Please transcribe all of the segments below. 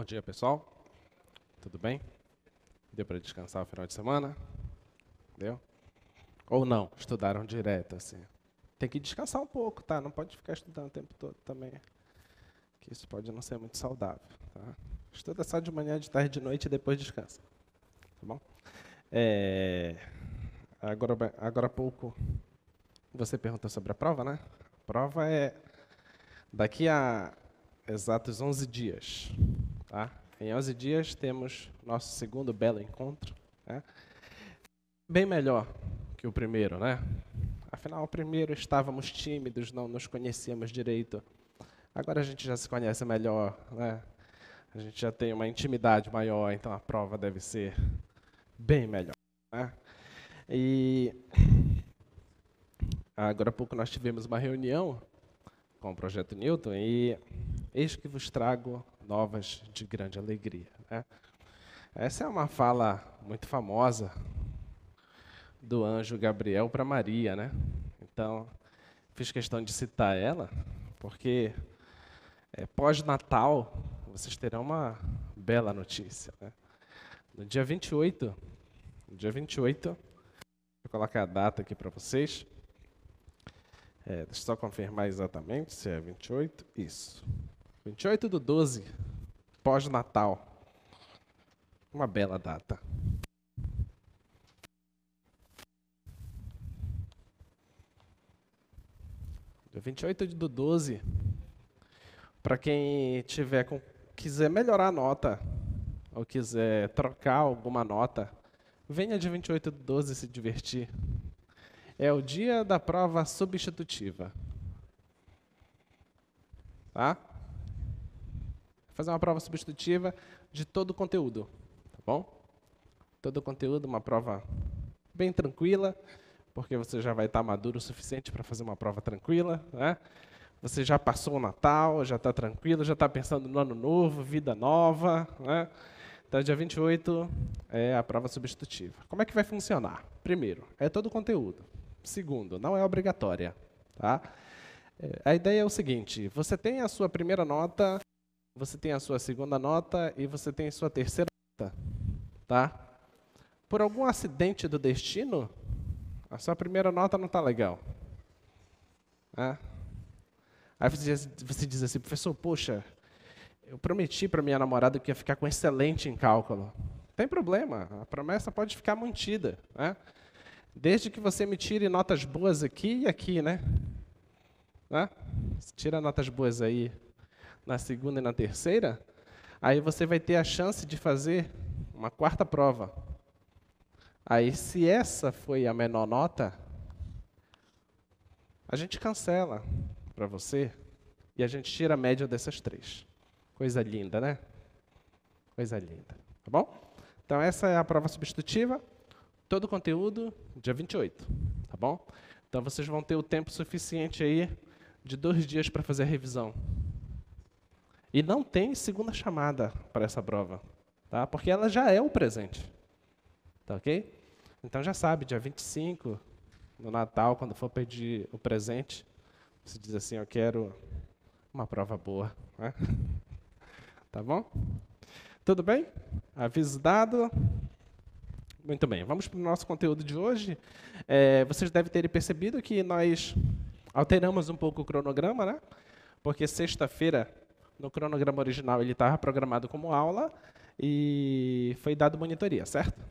Bom dia, pessoal. Tudo bem? Deu para descansar o final de semana? Deu? Ou não? Estudaram direto, assim? Tem que descansar um pouco, tá? Não pode ficar estudando o tempo todo também, que isso pode não ser muito saudável, tá? Estuda só de manhã, de tarde, de noite e depois descansa, tá bom? Agora há pouco você perguntou sobre a prova, né? A prova é daqui a exatos 11 dias, tá? Em 11 dias temos nosso segundo belo encontro, né? Bem melhor que o primeiro, né? Afinal, o primeiro estávamos tímidos, não nos conhecíamos direito. Agora a gente já se conhece melhor, né? A gente já tem uma intimidade maior, então a prova deve ser bem melhor, né? E agora há pouco nós tivemos uma reunião com o Projeto Newton e eis que vos trago novas de grande alegria, né? Essa é uma fala muito famosa do anjo Gabriel para Maria, né? Então, fiz questão de citar ela, porque pós-Natal vocês terão uma bela notícia, né? No dia 28, vou colocar a data aqui para vocês. Deixa eu só confirmar exatamente se é 28. Isso. 28/12, pós-Natal. Uma bela data. Dia 28/12, para quem quiser melhorar a nota, ou quiser trocar alguma nota, venha dia 28/12 se divertir. É o dia da prova substitutiva. Tá? Vou fazer uma prova substitutiva de todo o conteúdo, tá bom? Todo o conteúdo, uma prova bem tranquila, porque você já vai estar maduro o suficiente para fazer uma prova tranquila, né? Você já passou o Natal, já está tranquilo, já está pensando no ano novo, vida nova, né? Então, dia 28 é a prova substitutiva. Como é que vai funcionar? Primeiro, é todo o conteúdo. Segundo, não é obrigatória, tá? A ideia é o seguinte: você tem a sua primeira nota, você tem a sua segunda nota e você tem a sua terceira nota, tá? Por algum acidente do destino, a sua primeira nota não está legal. Né? Aí você diz assim, professor, poxa, eu prometi para minha namorada que ia ficar com excelente em cálculo. Não tem problema, a promessa pode ficar mantida, né? Desde que você me tire notas boas aqui e aqui, né? Você tira notas boas aí na segunda e na terceira, aí você vai ter a chance de fazer uma quarta prova. Aí, se essa foi a menor nota, a gente cancela para você e a gente tira a média dessas três. Coisa linda, né? Coisa linda, tá bom? Então, essa é a prova substitutiva. Todo o conteúdo, dia 28, tá bom? Então, vocês vão ter o tempo suficiente aí de 2 dias para fazer a revisão. E não tem segunda chamada para essa prova, tá? Porque ela já é o presente, tá ok? Então, já sabe, dia 25, no Natal, quando for pedir o presente, você diz assim, eu quero uma prova boa, né? Tá bom? Tudo bem? Aviso dado. Muito bem, vamos para o nosso conteúdo de hoje. Vocês devem ter percebido que nós alteramos um pouco o cronograma, né? Porque sexta-feira, no cronograma original, ele estava programado como aula e foi dado monitoria, certo?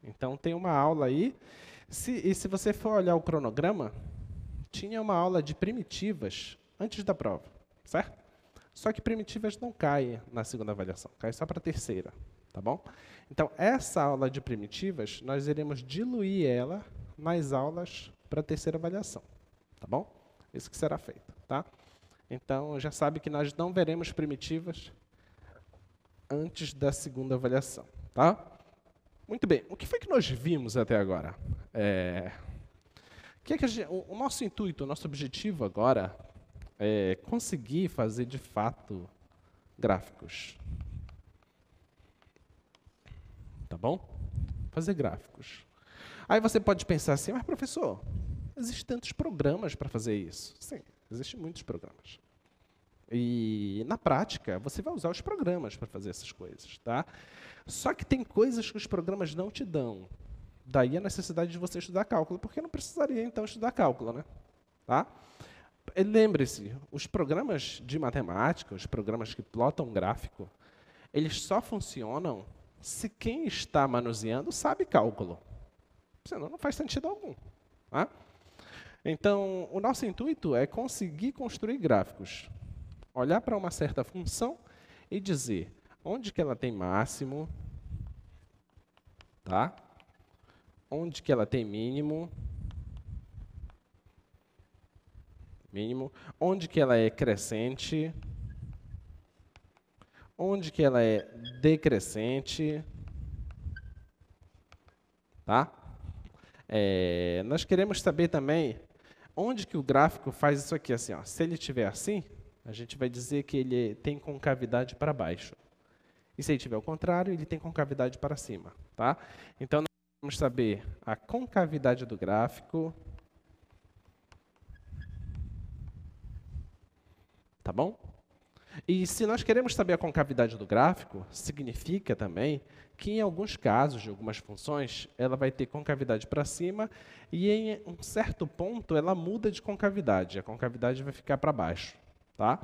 Então, tem uma aula aí. Se você for olhar o cronograma, tinha uma aula de primitivas antes da prova, certo? Só que primitivas não caem na segunda avaliação, cai só para a terceira, tá bom? Então, essa aula de primitivas, nós iremos diluir ela nas aulas para a terceira avaliação, tá bom? Isso que será feito, tá? Então, já sabe que nós não veremos primitivas antes da segunda avaliação, tá? Muito bem, o que foi que nós vimos até agora? O nosso intuito, o nosso objetivo agora é conseguir fazer, de fato, gráficos. Tá bom? Fazer gráficos. Aí você pode pensar assim, mas professor, existem tantos programas para fazer isso. Sim, existem muitos programas. E, na prática, você vai usar os programas para fazer essas coisas, tá? Só que tem coisas que os programas não te dão. Daí a necessidade de você estudar cálculo, porque não precisaria, então, estudar cálculo, né? Tá? Lembre-se, os programas de matemática, os programas que plotam gráfico, eles só funcionam se quem está manuseando sabe cálculo. Senão não faz sentido algum. Tá? Então, o nosso intuito é conseguir construir gráficos. Olhar para uma certa função e dizer onde que ela tem máximo, tá? Onde que ela tem mínimo, onde que ela é crescente, onde que ela é decrescente, tá? Nós queremos saber também onde que o gráfico faz isso aqui, assim, ó. Se ele estiver assim, a gente vai dizer que ele tem concavidade para baixo. E se ele estiver ao contrário, ele tem concavidade para cima, tá? Então, nós vamos saber a concavidade do gráfico, tá bom? E se nós queremos saber a concavidade do gráfico, significa também que em alguns casos, de algumas funções, ela vai ter concavidade para cima e em um certo ponto ela muda de concavidade, a concavidade vai ficar para baixo. Tá?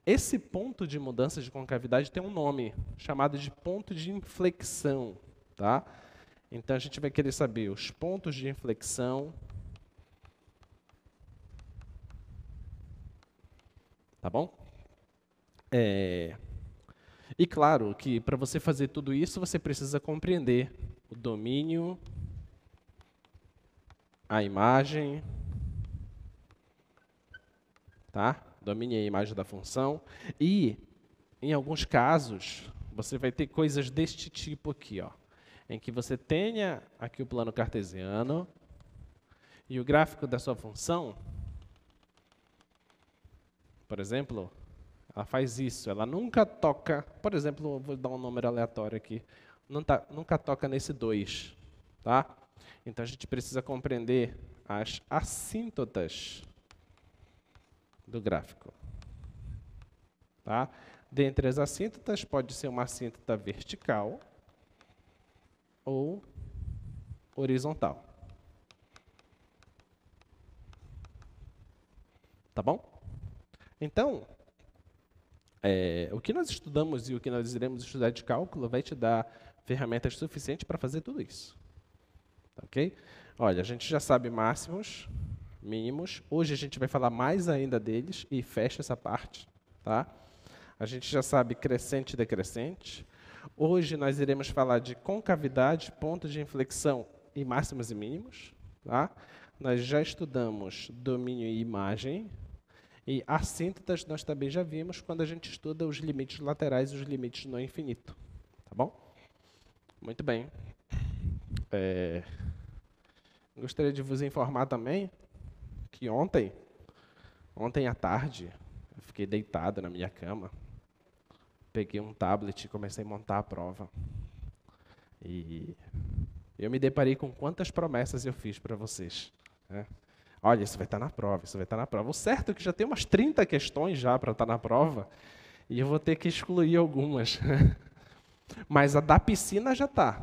Esse ponto de mudança de concavidade tem um nome, chamado de ponto de inflexão. Tá? Então a gente vai querer saber os pontos de inflexão. Tá bom? E claro que para você fazer tudo isso, você precisa compreender o domínio, a imagem, tá? Domine a imagem da função. E, em alguns casos, você vai ter coisas deste tipo aqui, ó, em que você tenha aqui o plano cartesiano e o gráfico da sua função, por exemplo, ela faz isso, ela nunca toca, por exemplo, vou dar um número aleatório aqui, nunca toca nesse 2, tá? Então a gente precisa compreender as assíntotas do gráfico. Tá? Dentre as assíntotas, pode ser uma assíntota vertical ou horizontal. Tá bom? Então, o que nós estudamos e o que nós iremos estudar de cálculo vai te dar ferramentas suficientes para fazer tudo isso. Ok? Olha, a gente já sabe máximos, mínimos. Hoje a gente vai falar mais ainda deles e fecha essa parte. Tá? A gente já sabe crescente e decrescente. Hoje nós iremos falar de concavidade, pontos de inflexão e máximos e mínimos. Tá? Nós já estudamos domínio e imagem. E assíntotas nós também já vimos quando a gente estuda os limites laterais e os limites no infinito. Tá bom? Muito bem. Gostaria de vos informar também que ontem à tarde, eu fiquei deitado na minha cama, peguei um tablet e comecei a montar a prova. E eu me deparei com quantas promessas eu fiz para vocês. Né? Olha, isso vai estar na prova, isso vai estar na prova. O certo é que já tem umas 30 questões já para estar na prova, e eu vou ter que excluir algumas. Mas a da piscina já está.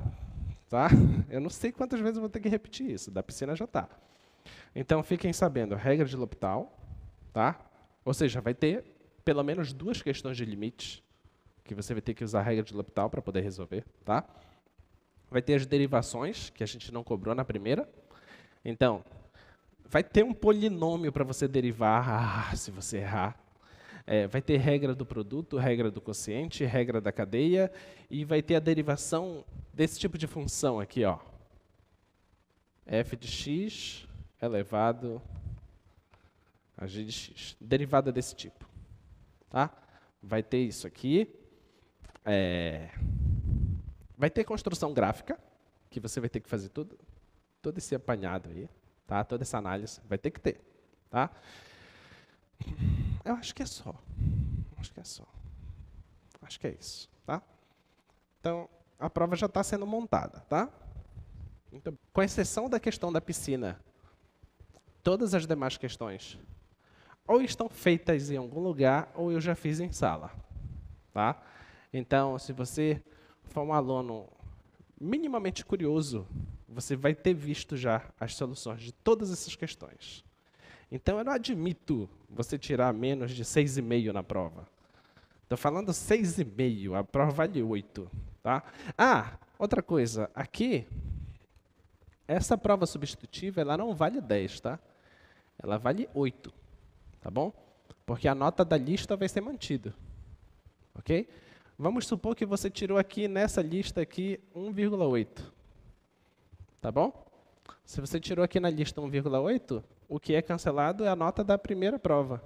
Tá? Eu não sei quantas vezes eu vou ter que repetir isso, da piscina já está. Então, fiquem sabendo, regra de L'Hopital, tá? Ou seja, vai ter pelo menos 2 questões de limites, que você vai ter que usar a regra de L'Hopital para poder resolver. Tá? Vai ter as derivações, que a gente não cobrou na primeira. Então, vai ter um polinômio para você derivar, se você errar. Vai ter regra do produto, regra do quociente, regra da cadeia, e vai ter a derivação desse tipo de função aqui, ó. F de x elevado a g de x. Derivada desse tipo. Tá? Vai ter isso aqui. Vai ter construção gráfica, que você vai ter que fazer todo esse apanhado aí. Tá? Toda essa análise. Vai ter que ter. Tá? Eu acho que é só. Acho que é só. Acho que é isso. Tá? Então, a prova já está sendo montada. Tá? Então, com exceção da questão da piscina, todas as demais questões, ou estão feitas em algum lugar, ou eu já fiz em sala. Tá? Então, se você for um aluno minimamente curioso, você vai ter visto já as soluções de todas essas questões. Então, eu não admito você tirar menos de 6,5 na prova. Estou falando 6,5, a prova vale 8. Tá? Ah, outra coisa, aqui, essa prova substitutiva, ela não vale 10, tá? Ela vale 8, tá bom? Porque a nota da lista vai ser mantida, ok? Vamos supor que você tirou aqui, nessa lista aqui, 1,8, tá bom? Se você tirou aqui na lista 1,8, o que é cancelado é a nota da primeira prova.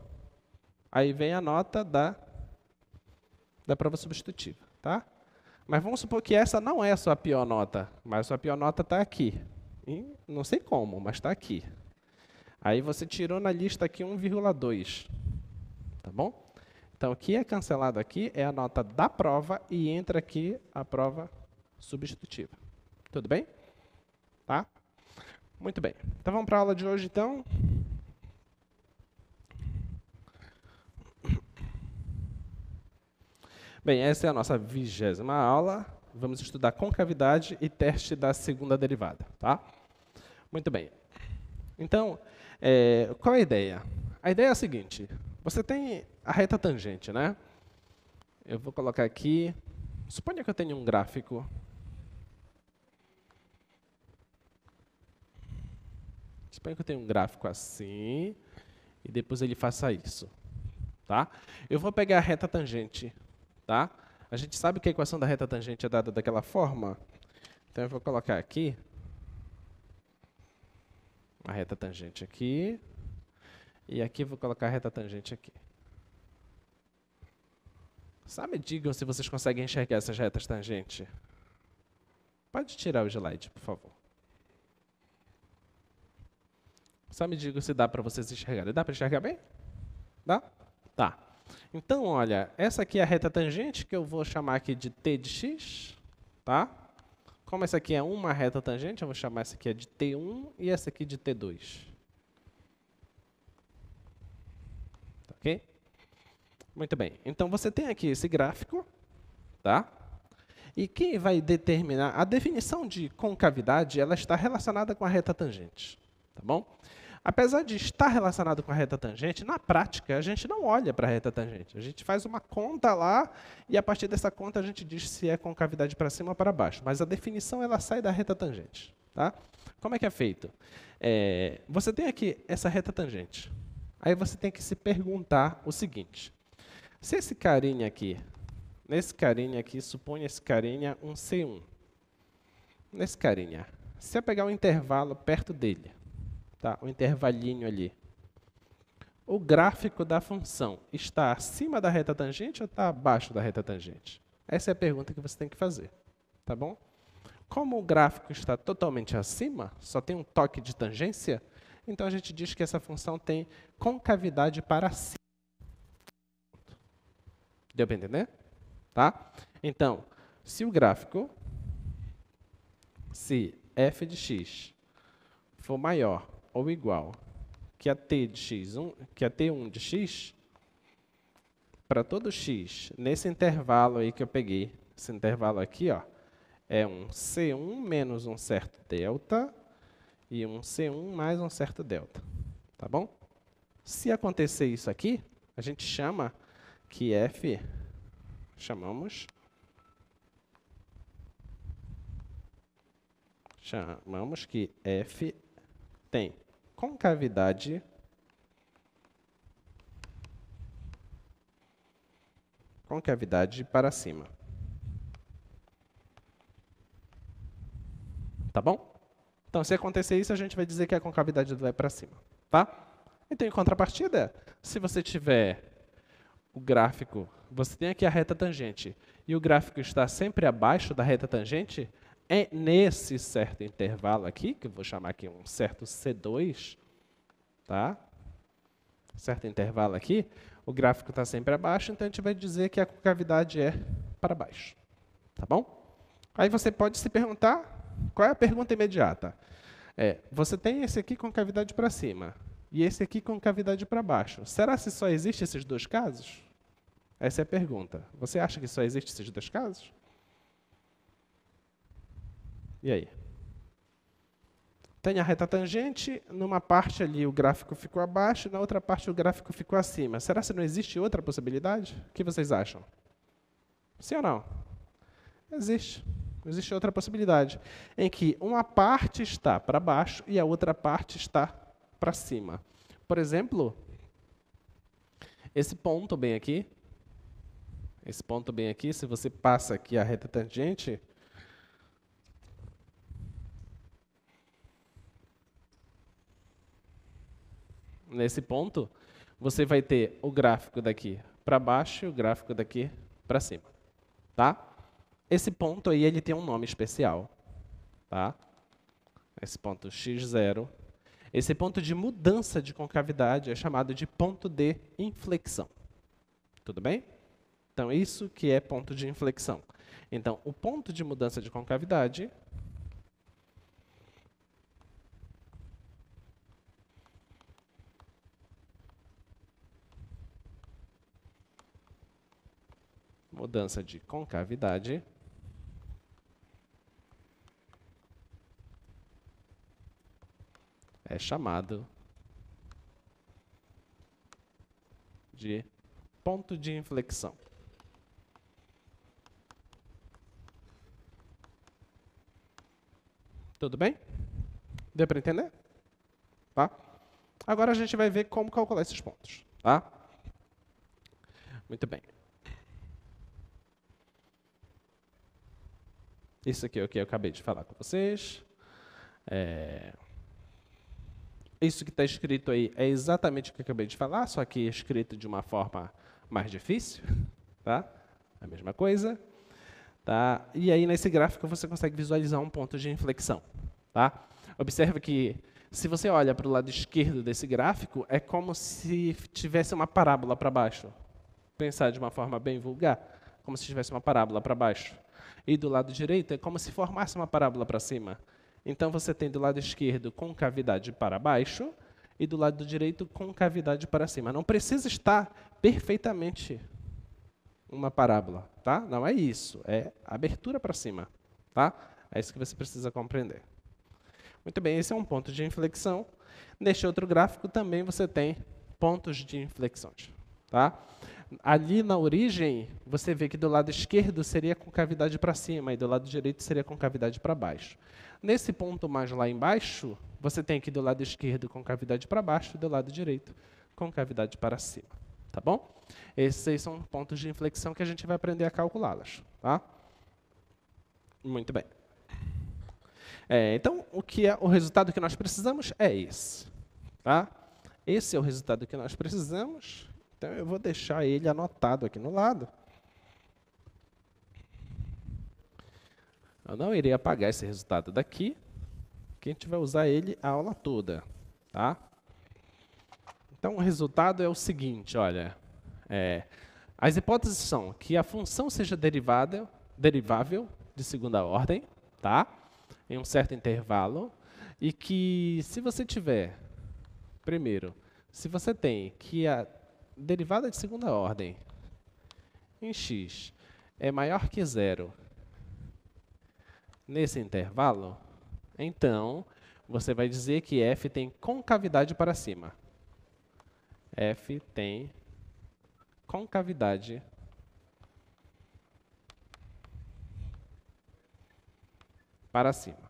Aí vem a nota da prova substitutiva, tá? Mas vamos supor que essa não é a sua pior nota, mas a sua pior nota está aqui. E não sei como, mas está aqui. Aí você tirou na lista aqui 1,2, tá bom? Então, o que é cancelado aqui é a nota da prova e entra aqui a prova substitutiva. Tudo bem? Tá? Muito bem. Então, vamos para a aula de hoje, então. Bem, essa é a nossa 20ª aula. Vamos estudar concavidade e teste da segunda derivada, tá? Muito bem. Então, qual é a ideia? A ideia é a seguinte. Você tem a reta tangente, né? Eu vou colocar aqui. Suponha que eu tenho um gráfico. Suponha que eu tenho um gráfico assim, e depois ele faça isso, tá? Eu vou pegar a reta tangente, tá? A gente sabe que a equação da reta tangente é dada daquela forma? Então, eu vou colocar aqui a reta tangente aqui, e aqui eu vou colocar a reta tangente aqui. Só me digam se vocês conseguem enxergar essas retas tangentes. Pode tirar o slide, por favor. Só me digam se dá para vocês enxergarem. Dá para enxergar bem? Dá? Tá. Então, olha, essa aqui é a reta tangente, que eu vou chamar aqui de t de x, tá? Como essa aqui é uma reta tangente, eu vou chamar essa aqui de t1 e essa aqui de t2. Tá, ok? Muito bem. Então, você tem aqui esse gráfico, tá? E quem vai determinar... A definição de concavidade, ela está relacionada com a reta tangente, tá bom? Apesar de estar relacionado com a reta tangente, na prática, a gente não olha para a reta tangente. A gente faz uma conta lá e, a partir dessa conta, a gente diz se é concavidade para cima ou para baixo. Mas a definição ela sai da reta tangente. Tá? Como é que é feito? Você tem aqui essa reta tangente. Aí você tem que se perguntar o seguinte. Se esse carinha aqui, nesse carinha aqui, suponha esse carinha um C1. Nesse carinha, se eu pegar um intervalo perto dele, tá? Um intervalinho ali. O gráfico da função está acima da reta tangente ou está abaixo da reta tangente? Essa é a pergunta que você tem que fazer, tá bom? Como o gráfico está totalmente acima, só tem um toque de tangência, então a gente diz que essa função tem concavidade para cima. Deu para entender? Tá? Então, se o gráfico, se f de x for maior ou igual que a t de x1, que a t1 de x, para todo x, nesse intervalo aí que eu peguei, esse intervalo aqui, ó, é um C1 menos um certo delta e um C1 mais um certo delta. Tá bom? Se acontecer isso aqui, a gente chama que f, chamamos que f tem concavidade para cima. Tá bom? Então, se acontecer isso, a gente vai dizer que a concavidade vai para cima. Tá? Então, em contrapartida, se você tiver o gráfico, você tem aqui a reta tangente, e o gráfico está sempre abaixo da reta tangente, é nesse certo intervalo aqui, que eu vou chamar aqui um certo C2, tá? Certo intervalo aqui, o gráfico está sempre abaixo, então a gente vai dizer que a concavidade é para baixo. Tá bom? Aí você pode se perguntar, qual é a pergunta imediata? Você tem esse aqui concavidade para cima. e esse aqui com cavidade para baixo. Será que só existem esses dois casos? Essa é a pergunta. Você acha que só existem esses dois casos? E aí? Tem a reta tangente, numa parte ali o gráfico ficou abaixo, na outra parte o gráfico ficou acima. Será que não existe outra possibilidade? O que vocês acham? Sim ou não? Existe. Existe outra possibilidade, em que uma parte está para baixo e a outra parte está para cima. Por exemplo, esse ponto bem aqui, se você passa aqui a reta tangente, nesse ponto, você vai ter o gráfico daqui para baixo e o gráfico daqui para cima. Tá? Esse ponto aí ele tem um nome especial. Tá? Esse ponto x0. Esse ponto de mudança de concavidade é chamado de ponto de inflexão. Tudo bem? Então, isso que é ponto de inflexão. Então, o ponto de mudança de concavidade é chamado de ponto de inflexão. Tudo bem? Deu para entender? Tá? Agora a gente vai ver como calcular esses pontos. Tá? Muito bem. Isso aqui é o que eu acabei de falar com vocês. Isso que está escrito aí é exatamente o que eu acabei de falar, só que escrito de uma forma mais difícil. Tá? A mesma coisa. Tá? E aí, nesse gráfico, você consegue visualizar um ponto de inflexão. Tá? Observe que, se você olha para o lado esquerdo desse gráfico, é como se tivesse uma parábola para baixo. Pensar de uma forma bem vulgar, como se tivesse uma parábola para baixo. E do lado direito, é como se formasse uma parábola para cima. Então, você tem do lado esquerdo concavidade para baixo e do lado direito concavidade para cima. Não precisa estar perfeitamente uma parábola, tá? Não é isso, é abertura para cima, tá? É isso que você precisa compreender. Muito bem, esse é um ponto de inflexão. Neste outro gráfico também você tem pontos de inflexões, tá? Ali na origem, você vê que do lado esquerdo seria concavidade para cima e do lado direito seria concavidade para baixo. Nesse ponto mais lá embaixo, você tem aqui do lado esquerdo concavidade para baixo e do lado direito concavidade para cima. Tá bom? Esses são pontos de inflexão que a gente vai aprender a calculá-las. Tá? Muito bem. Então, o resultado que nós precisamos é esse. Tá? Esse é o resultado que nós precisamos. Então, eu vou deixar ele anotado aqui no lado. Eu não irei apagar esse resultado daqui, que a gente vai usar ele a aula toda. Tá? Então, o resultado é o seguinte, olha. As hipóteses são que a função seja derivável de segunda ordem, tá? Em um certo intervalo, e que se você tiver, primeiro, se você tem que a derivada de segunda ordem em x é maior que zero nesse intervalo, então você vai dizer que f tem concavidade para cima. F tem concavidade para cima.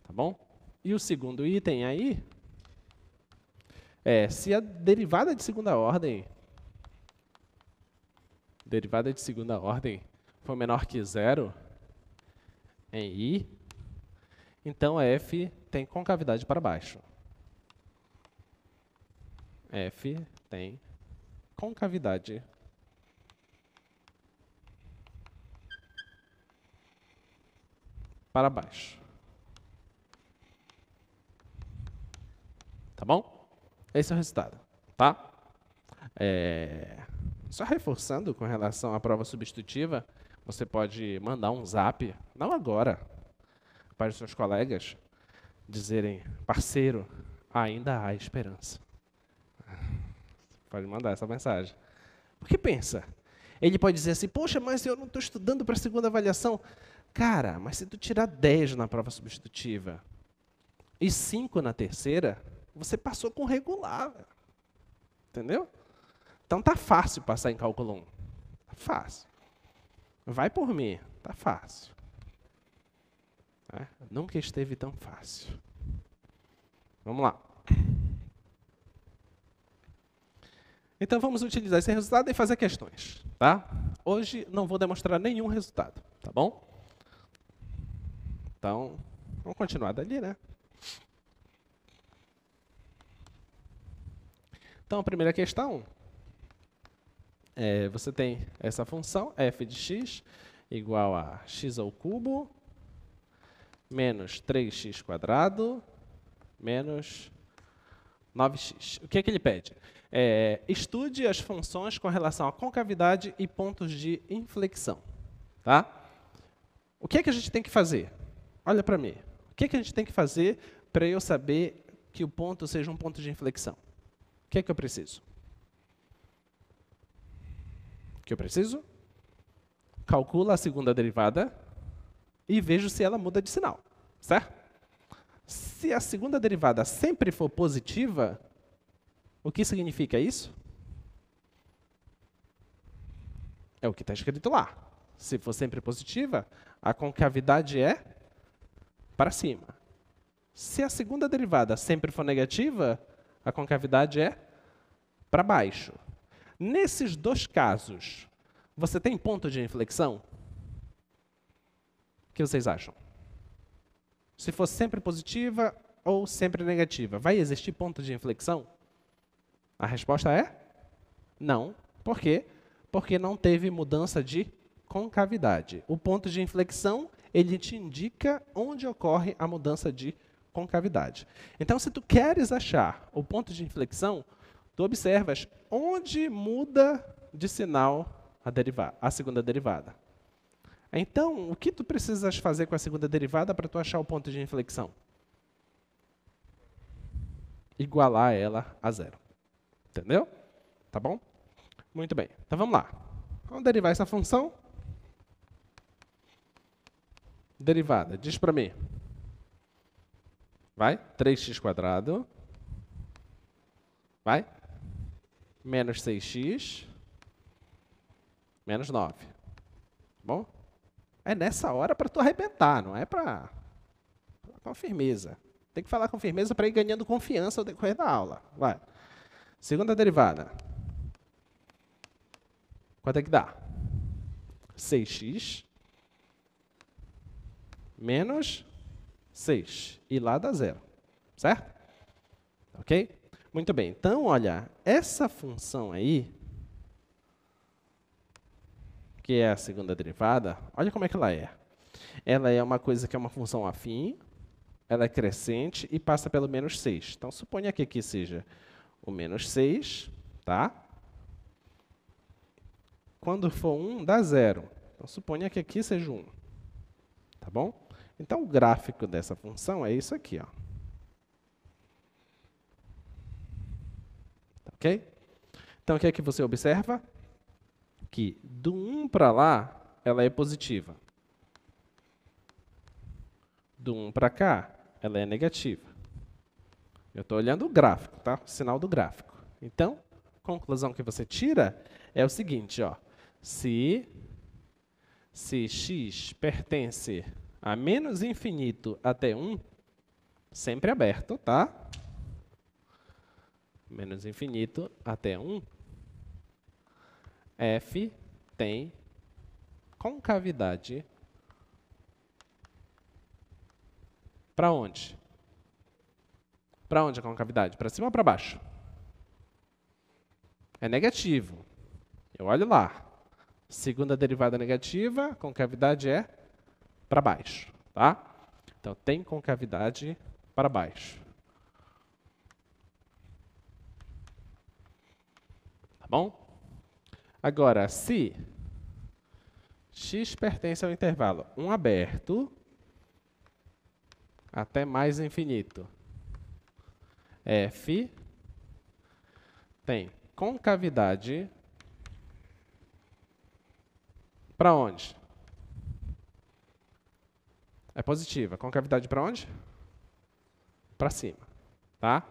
Tá bom? E o segundo item aí é se a derivada de segunda ordem for menor que zero em I, então f tem concavidade para baixo. F tem concavidade para baixo. Tá bom? Esse é o resultado. Tá? Só reforçando com relação à prova substitutiva, você pode mandar um zap, não agora, para os seus colegas, dizerem, parceiro, ainda há esperança. Pode mandar essa mensagem. Porque pensa, ele pode dizer assim, poxa, mas eu não estou estudando para a segunda avaliação. Cara, mas se tu tirar 10 na prova substitutiva e 5 na terceira, você passou com regular. Entendeu? Então tá fácil passar em cálculo 1. Tá fácil. Vai por mim, tá fácil. Nunca esteve tão fácil. Vamos lá. Então, vamos utilizar esse resultado e fazer questões. Tá? Hoje, não vou demonstrar nenhum resultado. Tá bom? Então, vamos continuar dali, né? Então, a primeira questão, você tem essa função, f de x igual a x ao cubo menos 3x² menos 9x. O que é que ele pede? Estude as funções com relação à concavidade e pontos de inflexão. Tá? O que é que a gente tem que fazer? Olha para mim. O que é que a gente tem que fazer para eu saber que o ponto seja um ponto de inflexão? O que é que eu preciso? O que eu preciso? Calcula a segunda derivada e vejo se ela muda de sinal. Certo? Se a segunda derivada sempre for positiva, o que significa isso? É o que está escrito lá. Se for sempre positiva, a concavidade é para cima. Se a segunda derivada sempre for negativa, a concavidade é para baixo. Nesses dois casos, você tem ponto de inflexão? O que vocês acham? Se for sempre positiva ou sempre negativa, vai existir ponto de inflexão? A resposta é não. Por quê? Porque não teve mudança de concavidade. O ponto de inflexão, ele te indica onde ocorre a mudança de concavidade. Então, se tu queres achar o ponto de inflexão, tu observas onde muda de sinal a segunda derivada. Então, o que tu precisas fazer com a segunda derivada para tu achar o ponto de inflexão? Igualar ela a zero. Entendeu? Tá bom? Muito bem. Então, vamos lá. Vamos derivar essa função. Derivada. Diz para mim. Vai. 3x². Vai. Menos 6x. Menos 9. Tá bom? É nessa hora para tu arrebentar, não é para com firmeza. Tem que falar com firmeza para ir ganhando confiança ao decorrer da aula. Vai. Segunda derivada. Quanto é que dá? 6x menos 6. E lá dá zero. Certo? Ok? Muito bem. Então, olha, essa função aí, que é a segunda derivada, olha como é que ela é. Ela é uma coisa que é uma função afim, ela é crescente e passa pelo menos 6. Então, suponha que aqui seja o menos 6, tá? Quando for 1, dá 0. Então, suponha que aqui seja 1. Tá bom? Então, o gráfico dessa função é isso aqui, ó. Ok? Então, o que é que você observa? Que do 1 para lá, ela é positiva. Do 1 para cá, ela é negativa. Eu estou olhando o gráfico, tá? O sinal do gráfico. Então, a conclusão que você tira é o seguinte, ó. Se x pertence a menos infinito até 1, sempre aberto, tá? Menos infinito até 1, f tem concavidade para onde? Para onde a concavidade? Para cima ou para baixo? É negativo. Eu olho lá. Segunda derivada negativa, a concavidade é para baixo. Tá? Então, tem concavidade para baixo. Tá bom? Agora, se x pertence ao intervalo 1 aberto até mais infinito. F tem concavidade para onde? É positiva. Concavidade para onde? Para cima, tá?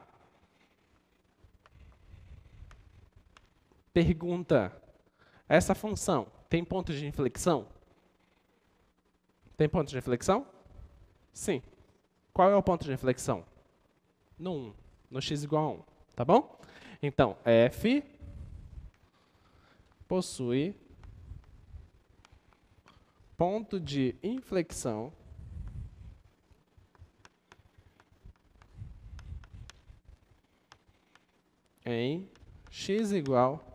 Pergunta: essa função tem pontos de inflexão? Tem pontos de inflexão? Sim. Qual é o ponto de inflexão? No 1, no x igual a 1, tá bom? Então, f possui ponto de inflexão em x igual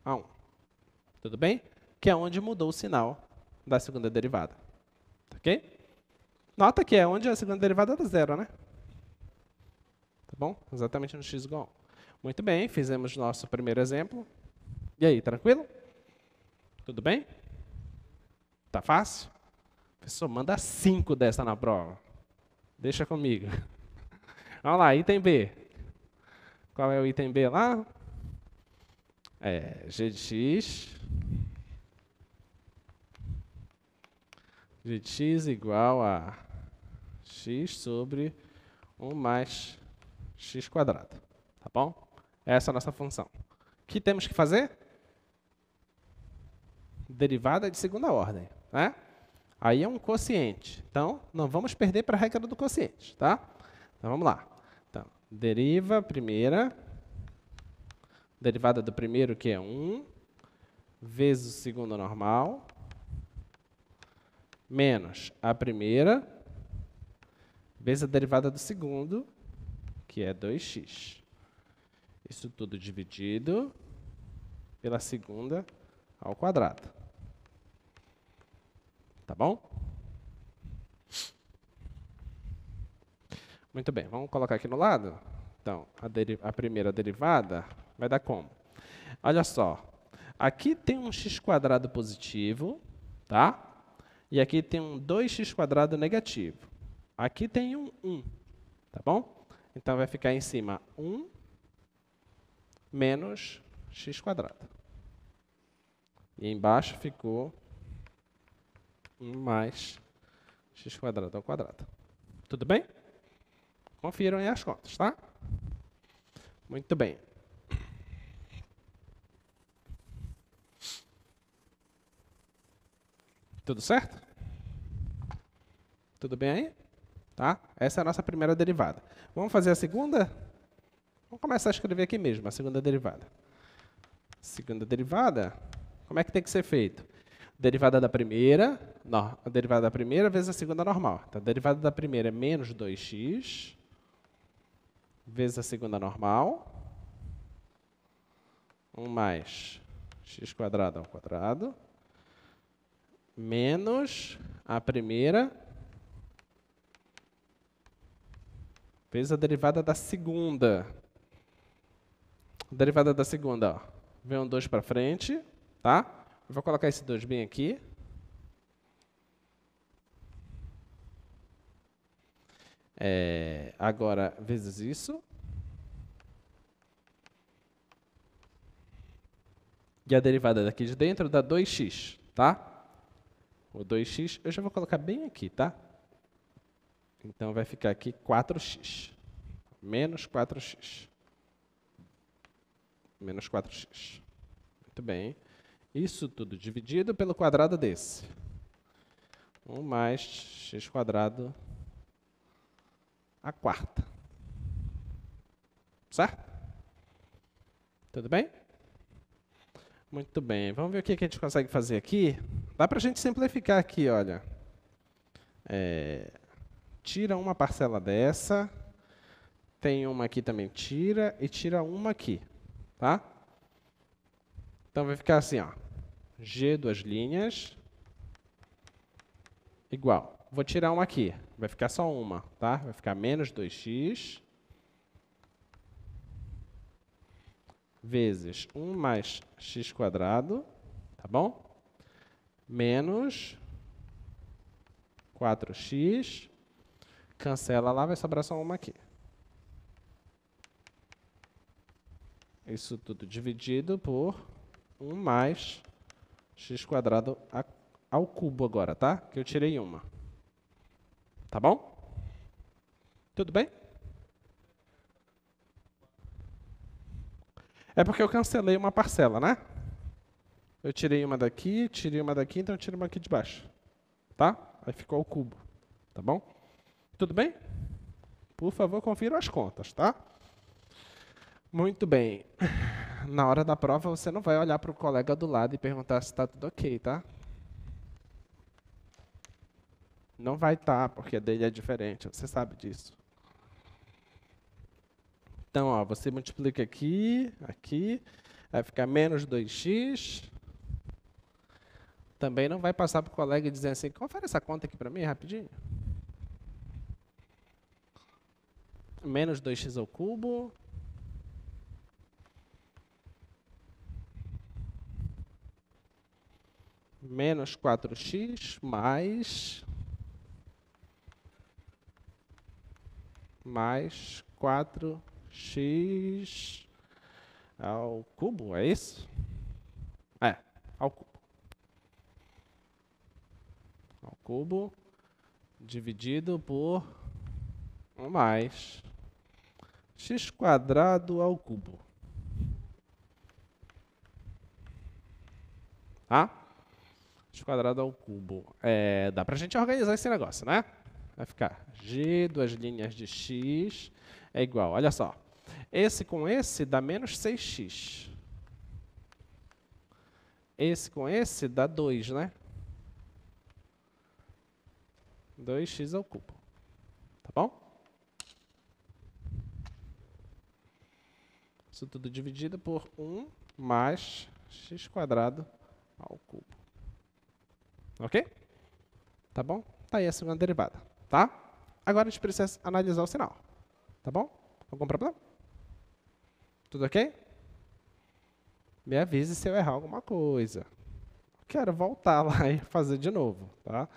a 1. Tudo bem? Que é onde mudou o sinal da segunda derivada. Ok? Nota que é onde a segunda derivada era zero, né? Tá bom? Exatamente no x igual a 1. Muito bem, fizemos nosso primeiro exemplo. E aí, tranquilo? Tudo bem? Tá fácil? Professor, manda 5 dessa na prova. Deixa comigo. Vamos lá, item B. Qual é o item B lá? G de x igual a x sobre 1 mais x quadrado. Tá bom? Essa é a nossa função. O que temos que fazer? Derivada de segunda ordem, né? Aí é um quociente. Então, não vamos perder para a regra do quociente, tá? Então, vamos lá. Então, deriva primeira, derivada do primeiro, que é 1, vezes o segundo normal, menos a primeira, vezes a derivada do segundo, que é 2x. Isso tudo dividido pela segunda ao quadrado. Tá bom? Muito bem, vamos colocar aqui no lado? Então, a primeira derivada vai dar como? Olha só, aqui tem um x² positivo, tá? E aqui tem um 2x² negativo. Aqui tem um 1, tá bom? Então, vai ficar em cima 1 menos x². E embaixo ficou 1 mais x² ao quadrado. Tudo bem? Confiram aí as contas, tá? Muito bem. Tudo certo? Tudo bem aí? Tá? Essa é a nossa primeira derivada. Vamos fazer a segunda? Vamos começar a escrever aqui mesmo, a segunda derivada. Segunda derivada, como é que tem que ser feito? Derivada da primeira, não, a derivada da primeira vezes a segunda normal. Então, a derivada da primeira é menos 2x, vezes a segunda normal, 1 mais x² ao quadrado, menos a primeira, vezes a derivada da segunda. A derivada da segunda, ó, vem um 2 para frente, tá? Eu vou colocar esse 2 bem aqui. Agora, vezes isso. E a derivada daqui de dentro dá 2x, tá? O 2x eu já vou colocar bem aqui, tá? Então, vai ficar aqui 4x. Menos 4x. Menos 4x. Muito bem. Isso tudo dividido pelo quadrado desse. 1 mais x² à quarta. Certo? Tudo bem? Muito bem. Vamos ver o que a gente consegue fazer aqui. Dá para a gente simplificar aqui, olha. Tira uma parcela dessa. Tem uma aqui também, tira. E tira uma aqui. Tá? Então, vai ficar assim, ó. G, duas linhas, igual. Vou tirar uma aqui. Vai ficar só uma, tá? Vai ficar menos 2x vezes 1 mais x², tá bom? Menos 4x Cancela lá, vai sobrar só uma aqui. Isso tudo dividido por 1 mais x² ao cubo agora, tá? Que eu tirei uma. Tá bom? Tudo bem? É porque eu cancelei uma parcela, né? Eu tirei uma daqui, então eu tiro uma aqui de baixo. Tá? Aí ficou o cubo. Tá bom? Tudo bem? Por favor, confiram as contas, tá? Muito bem. Na hora da prova, você não vai olhar para o colega do lado e perguntar se está tudo ok, tá? Não vai estar, porque a dele é diferente, você sabe disso. Então, ó, você multiplica aqui, aqui, vai ficar menos 2x. Também não vai passar para o colega e dizer assim, confere essa conta aqui para mim, rapidinho. Menos 2x ao cubo. Menos 4x mais 4x ao cubo, é isso? É, ao cubo. Ao cubo dividido por 1 mais x² ao cubo. Tá? X² ao cubo. Dá pra gente organizar esse negócio, né? Vai ficar g, 2 linhas de x, é igual, olha só. Esse com esse dá menos 6x. Esse com esse dá 2, né? 2x ao cubo. Tá bom? Isso tudo dividido por 1 mais x² ao cubo. Ok? Tá bom? Tá aí a segunda derivada. Tá? Agora a gente precisa analisar o sinal. Tá bom? Algum problema? Tudo ok? Me avise se eu errar alguma coisa. Quero voltar lá e fazer de novo. Tá?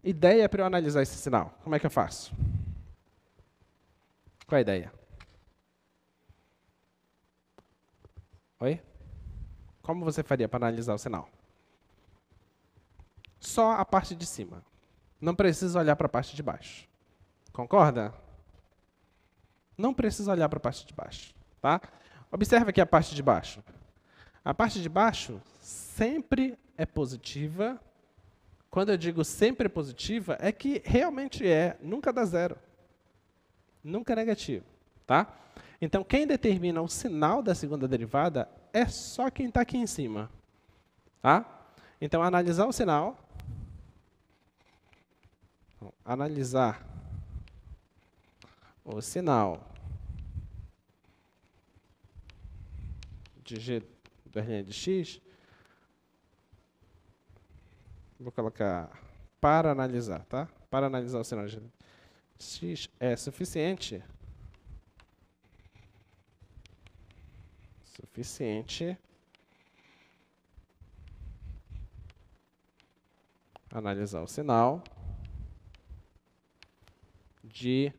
Ideia para eu analisar esse sinal. Como é que eu faço? Qual é a ideia? Oi? Como você faria para analisar o sinal? Só a parte de cima. Não precisa olhar para a parte de baixo. Concorda? Não precisa olhar para a parte de baixo. Tá? Observe aqui a parte de baixo. A parte de baixo sempre é positiva. Quando eu digo sempre positiva, é que realmente nunca dá zero. Nunca é negativo. Tá? Então, quem determina o sinal da segunda derivada é só quem está aqui em cima. Tá? Então, analisar o sinal. Analisar o sinal de g de x. Vou colocar para analisar, tá? Para analisar o sinal de x é suficiente. Analisar o sinal de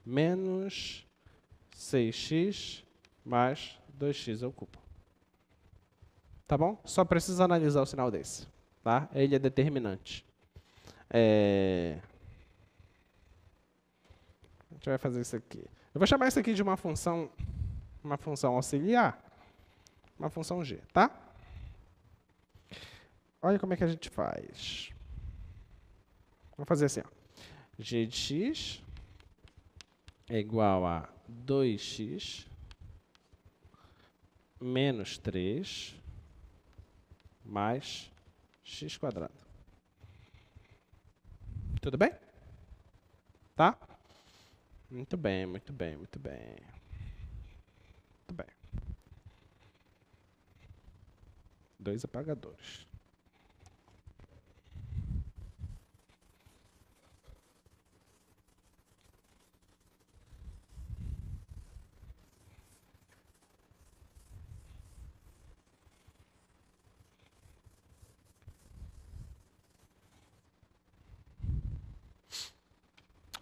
menos 6x mais 2x ao cubo. Tá bom? Só precisa analisar o sinal desse. Tá? Ele é determinante. A gente vai fazer isso aqui. Eu vou chamar isso aqui de uma função auxiliar, uma função g, tá? Olha como é que a gente faz. Vamos fazer assim, ó. G de x é igual a 2x menos 3 mais x². Tudo bem? Tá? Muito bem, muito bem, muito bem. Muito bem. 2 apagadores.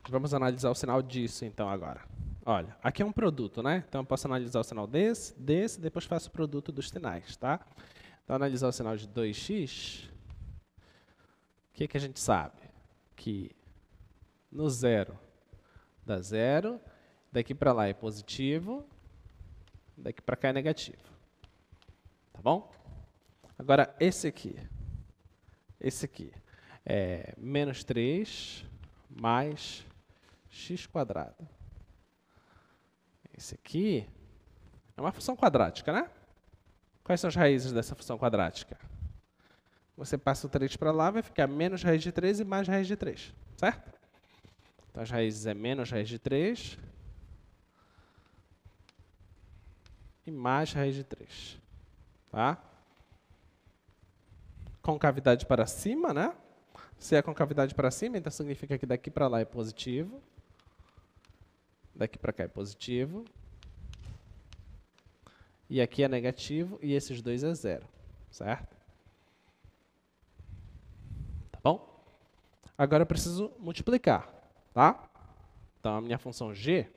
Vamos analisar o sinal disso, então, agora. Olha, aqui é um produto, né? Então, eu posso analisar o sinal desse, depois faço o produto dos sinais, tá? Então, analisar o sinal de 2x, o que a gente sabe? Que no zero dá zero, daqui para lá é positivo, daqui para cá é negativo. Tá bom? Agora, esse aqui é menos 3 mais x quadrado. Esse aqui é uma função quadrática, né? Quais são as raízes dessa função quadrática? Você passa o 3 para lá, vai ficar menos raiz de 3 e mais raiz de 3, certo? Então, as raízes é menos raiz de 3 e mais raiz de 3, tá? Concavidade para cima, né? Se é concavidade para cima, então significa que daqui para lá é positivo. Daqui para cá é positivo. E aqui é negativo, e esses dois é zero, certo? Tá bom? Agora eu preciso multiplicar, tá? Então, a minha função g,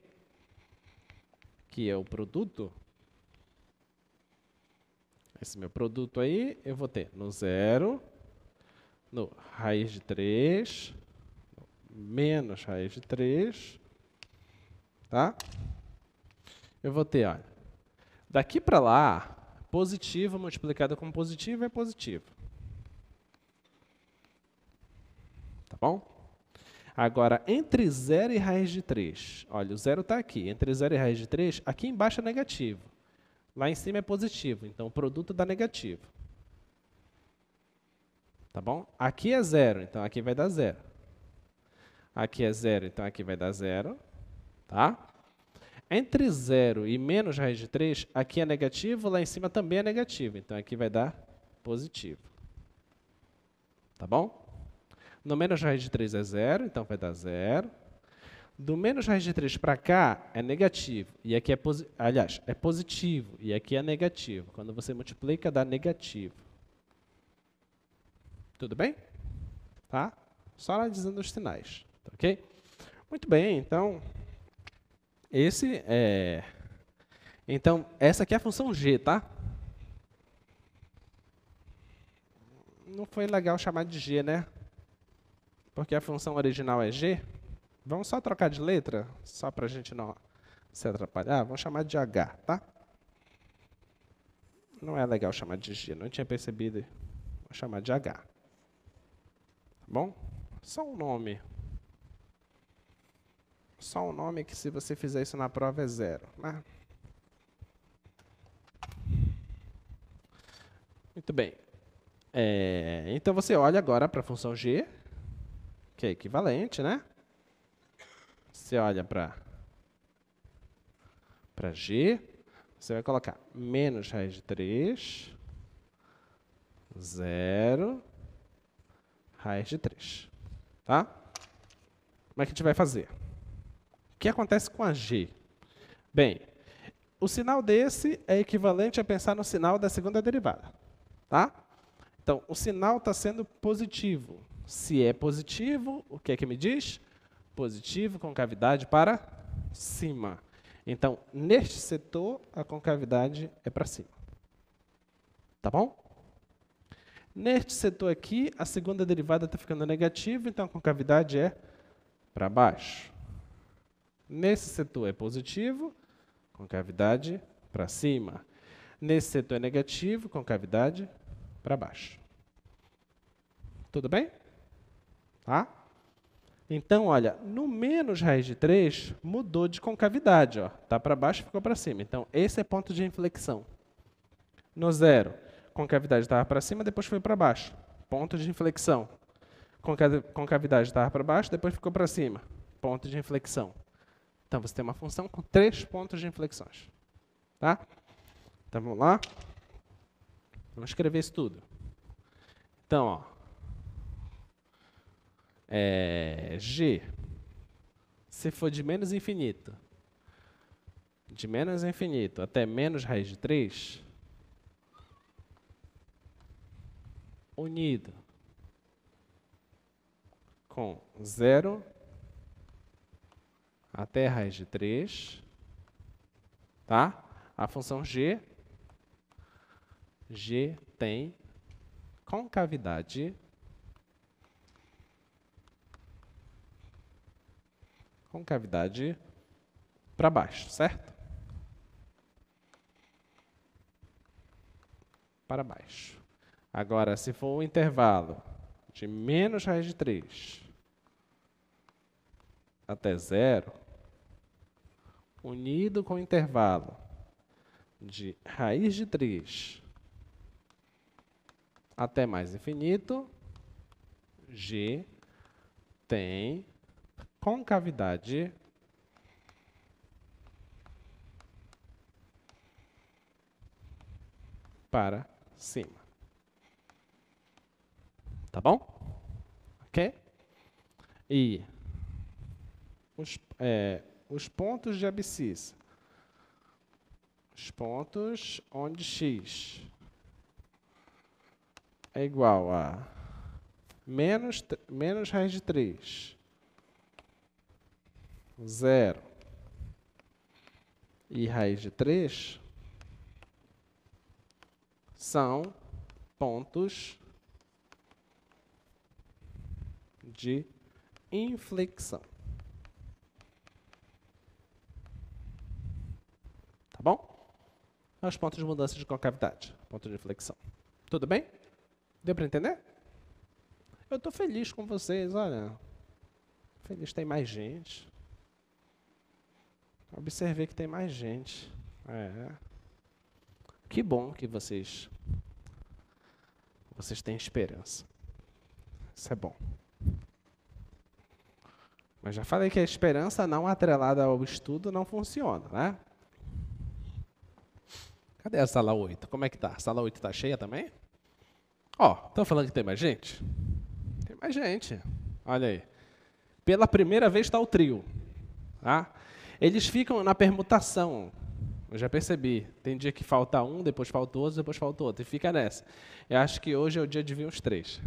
que é o produto, esse meu produto aí, eu vou ter no zero, no raiz de 3, menos raiz de 3, tá? Eu vou ter, olha, daqui para lá, positivo multiplicado com positivo é positivo. Tá bom? Agora, entre 0 e raiz de 3, olha, o zero está aqui. Entre 0 e raiz de 3, aqui embaixo é negativo. Lá em cima é positivo, então o produto dá negativo. Tá bom? Aqui é 0, então aqui vai dar 0. Aqui é 0, então aqui vai dar 0. Tá? Entre 0 e menos raiz de 3, aqui é negativo, lá em cima também é negativo. Então, aqui vai dar positivo. Tá bom? No menos raiz de 3 é 0, então vai dar 0. Do menos raiz de 3 para cá é negativo. E aqui é é positivo. E aqui é negativo. Quando você multiplica, dá negativo. Tudo bem? Tá? Só analisando os sinais. Tá, ok? Muito bem, então... Então, essa aqui é a função g, tá? Não foi legal chamar de g, né? Porque a função original é g. Vamos só trocar de letra, só para a gente não se atrapalhar. Vamos chamar de h, tá? Não é legal chamar de g, não tinha percebido. Vou chamar de h. Tá bom? Só um nome. Só um nome que, se você fizer isso na prova, é 0. Né? Muito bem. Então, você olha agora para a função g, que é equivalente, né? Você olha para g, você vai colocar menos raiz de 3, 0, raiz de 3. Tá? Como é que a gente vai fazer? O que acontece com a g? Bem, o sinal desse é equivalente a pensar no sinal da segunda derivada. Tá? Então, o sinal está sendo positivo. Se é positivo, o que é que me diz? Positivo, concavidade para cima. Então, neste setor, a concavidade é para cima. Tá bom? Neste setor aqui, a segunda derivada está ficando negativa, então a concavidade é para baixo. Nesse setor é positivo, concavidade para cima. Nesse setor é negativo, concavidade para baixo. Tudo bem? Tá? Então, olha, no menos raiz de 3, mudou de concavidade. Está para baixo e ficou para cima. Então, esse é ponto de inflexão. No 0, concavidade estava para cima, depois foi para baixo. Ponto de inflexão. Concavidade estava para baixo, depois ficou para cima. Ponto de inflexão. Então, você tem uma função com 3 pontos de inflexões. Tá? Então, vamos lá. Vamos escrever isso tudo. Então, ó, g, se for de menos infinito até menos raiz de 3, unido com 0 até a raiz de 3, tá? A função g tem concavidade para baixo, certo? Para baixo. Agora, se for um intervalo de menos raiz de 3 até 0, unido com o intervalo de raiz de 3 até mais infinito, g tem concavidade para cima. Tá bom? Ok? E os pontos de abscissa, os pontos onde x é igual a menos raiz de 3, 0 e raiz de 3, são pontos de inflexão. Tá bom? São os pontos de mudança de concavidade, ponto de inflexão. Tudo bem? Deu para entender? Eu estou feliz com vocês, olha. Feliz, tem mais gente. Observei que tem mais gente. Que bom que vocês têm esperança. Isso é bom. Mas já falei que a esperança não atrelada ao estudo não funciona, né? Cadê a sala 8? Como é que tá? A sala 8 está cheia também? Ó, estão falando que tem mais gente? Tem mais gente. Olha aí. Pela primeira vez está o trio. Tá? Eles ficam na permutação. Eu já percebi. Tem dia que falta um, depois falta outro, depois falta outro. E fica nessa. Eu acho que hoje é o dia de vir os 3.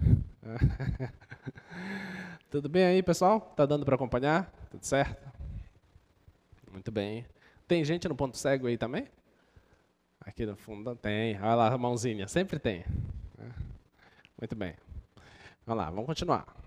Tudo bem aí, pessoal? Tá dando para acompanhar? Tudo certo? Muito bem. Tem gente no ponto cego aí também? Aqui no fundo tem. Olha lá a mãozinha. Sempre tem. Muito bem. Vamos lá, vamos continuar.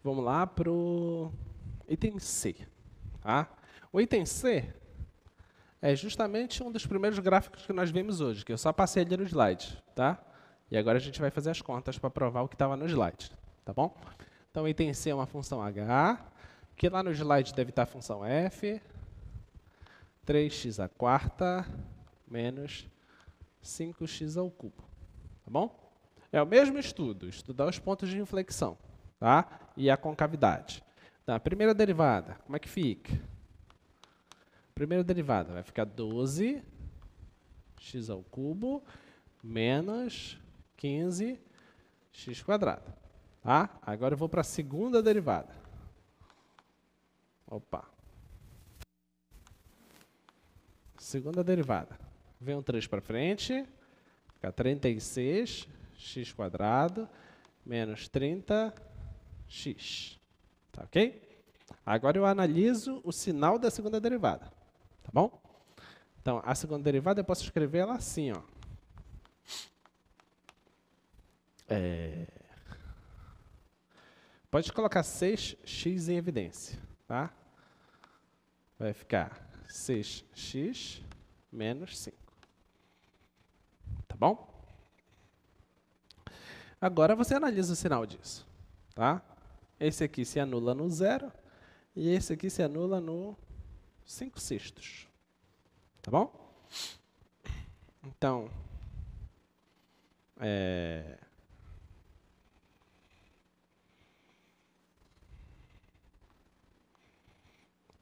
Vamos lá para o item C. Tá? O item C é justamente um dos primeiros gráficos que nós vimos hoje, que eu só passei ali no slide. Tá? E agora a gente vai fazer as contas para provar o que estava no slide. Tá bom? Então, o item C é uma função h, que lá no slide deve estar a função f, 3x à quarta menos 5x ao cubo. Tá bom? É o mesmo estudo, estudar os pontos de inflexão. Tá? E a concavidade. Então, a primeira derivada, como é que fica? Primeira derivada vai ficar 12x ao cubo menos 15x². Tá? Agora eu vou para a segunda derivada. Opa. Segunda derivada. Vem um 3 para frente, fica 36x² menos 30x. Tá ok? Agora eu analiso o sinal da segunda derivada. Tá bom? Então, a segunda derivada eu posso escrever ela assim, ó. Pode colocar 6x em evidência. Tá? Vai ficar 6x menos 5. Tá bom? Agora você analisa o sinal disso. Tá? Esse aqui se anula no 0 e esse aqui se anula no 5/6. Tá bom? Então,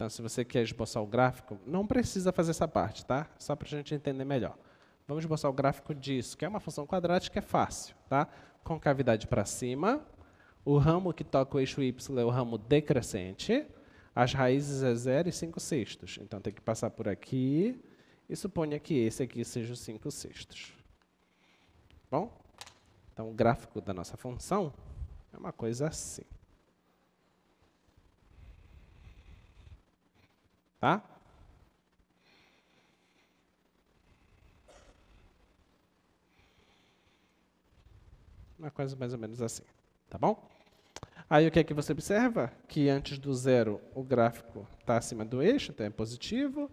se você quer esboçar o gráfico, não precisa fazer essa parte, tá? Só para a gente entender melhor. Vamos esboçar o gráfico disso, que é uma função quadrática, é fácil, tá? concavidade para cima, o ramo que toca o eixo Y é o ramo decrescente, as raízes é 0 e 5/6. Então, tem que passar por aqui e suponha que esse aqui seja o 5/6. Bom? Então, o gráfico da nossa função é uma coisa assim. Tá? Uma coisa mais ou menos assim. Tá bom? Aí, o que é que você observa? Que antes do 0, o gráfico está acima do eixo, então é positivo.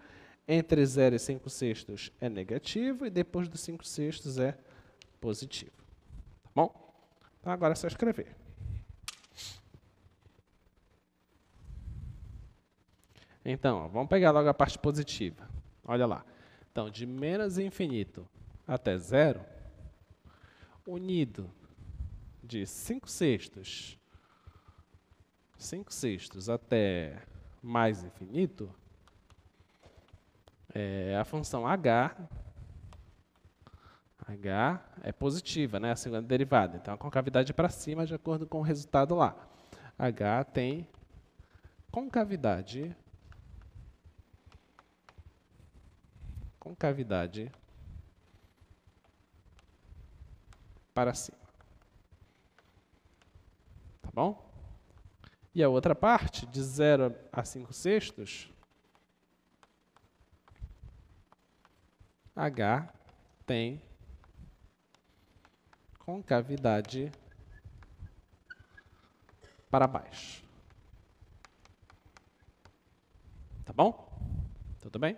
Entre 0 e 5/6 é negativo. E depois do 5/6 é positivo. Tá bom? Então, agora é só escrever. Então, ó, vamos pegar logo a parte positiva. Olha lá. Então, de menos infinito até 0, unido de 5/6 até mais infinito, a função h é positiva, né? A segunda derivada. Então, a concavidade para cima de acordo com o resultado lá. H tem concavidade para cima. Tá bom? E a outra parte, de 0 a 5/6, H tem concavidade para baixo. Tá bom? Tudo bem?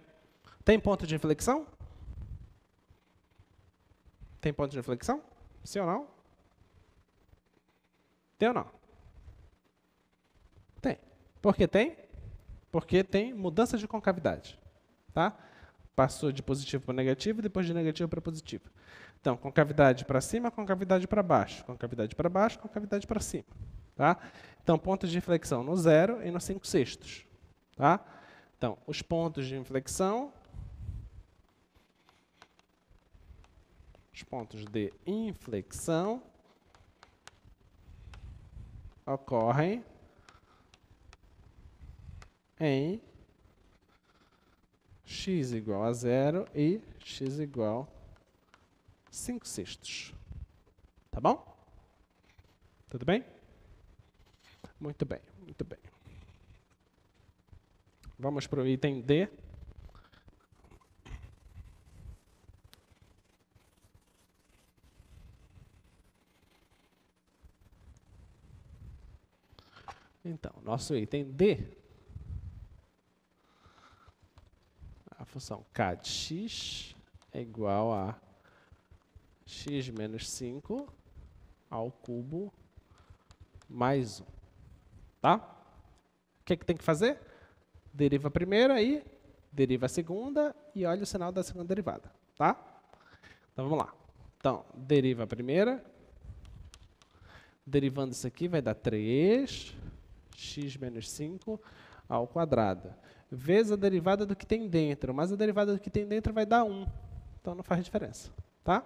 Tem ponto de inflexão? Tem ponto de inflexão? Sim ou não? Tem ou não? Tem. Por que tem? Porque tem mudança de concavidade. Tá? Passou de positivo para negativo, depois de negativo para positivo. Então, concavidade para cima, concavidade para baixo. Concavidade para baixo, concavidade para cima. Tá? Então, pontos de inflexão no 0 e no 5/6. Tá? Então, os pontos de inflexão, ocorrem em x igual a 0 e x igual a 5/6. Tá bom? Tudo bem? Muito bem, muito bem. Vamos para o item D. Então, nosso item D, a função k de x é igual a x menos 5 ao cubo mais 1. Tá? O que tem que fazer? Deriva a primeira e deriva a segunda e olha o sinal da segunda derivada. Tá? Então, vamos lá. Então, deriva a primeira. Derivando isso aqui vai dar 3x menos 5 ao quadrado. Vezes a derivada do que tem dentro, mas a derivada do que tem dentro vai dar 1. Então, não faz diferença. Tá?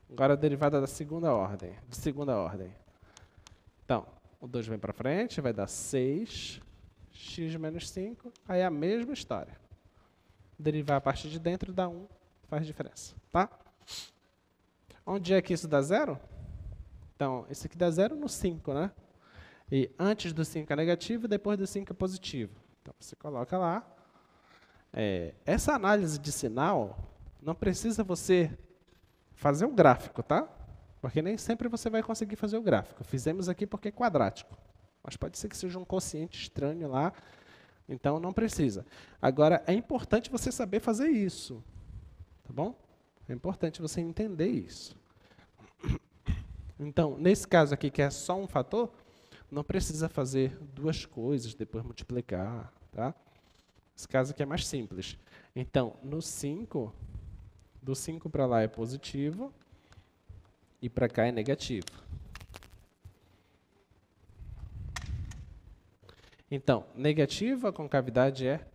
Agora, a derivada da segunda ordem. Então, o 2 vem para frente, vai dar 6x menos 5. Aí é a mesma história. Derivar a parte de dentro dá 1, faz diferença. Tá? Onde é que isso dá 0? Então, isso aqui dá 0 no 5, né? E antes do 5 é negativo, depois do 5 é positivo. Então, você coloca lá. Essa análise de sinal, não precisa você fazer o gráfico, tá? Porque nem sempre você vai conseguir fazer o gráfico. Fizemos aqui porque é quadrático. Mas pode ser que seja um quociente estranho lá. Então, não precisa. Agora, é importante você saber fazer isso. Tá bom? É importante você entender isso. Então, nesse caso aqui, que é só um fator, não precisa fazer duas coisas, depois multiplicar. Tá? Esse caso aqui é mais simples. Então, no 5, do 5 para lá é positivo e para cá é negativo. Então, negativo a concavidade é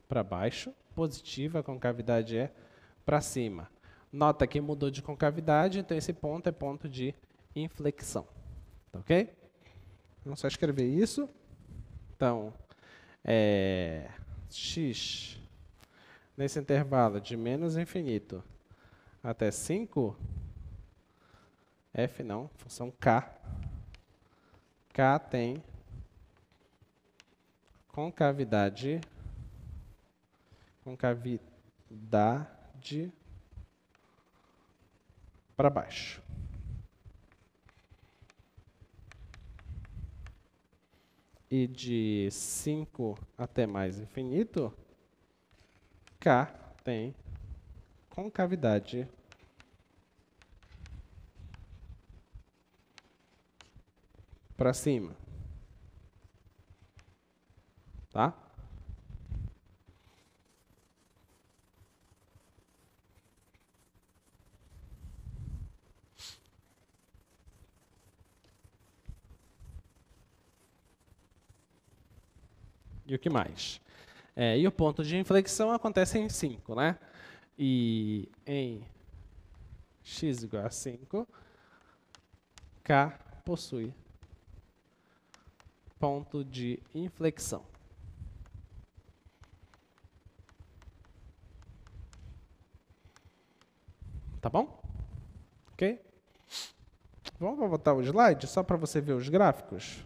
para baixo, positiva a concavidade é para cima. Nota que mudou de concavidade, então esse ponto é ponto de inflexão. Tá ok? Vamos só escrever isso. Então, x nesse intervalo de menos infinito até 5, f não, função k. K tem concavidade para baixo. E de 5 até mais infinito, K tem concavidade para cima. Tá? E o que mais? E o ponto de inflexão acontece em 5, né? E em x igual a 5, K possui ponto de inflexão. Tá bom? Ok? Vamos voltar o slide, só para você ver os gráficos.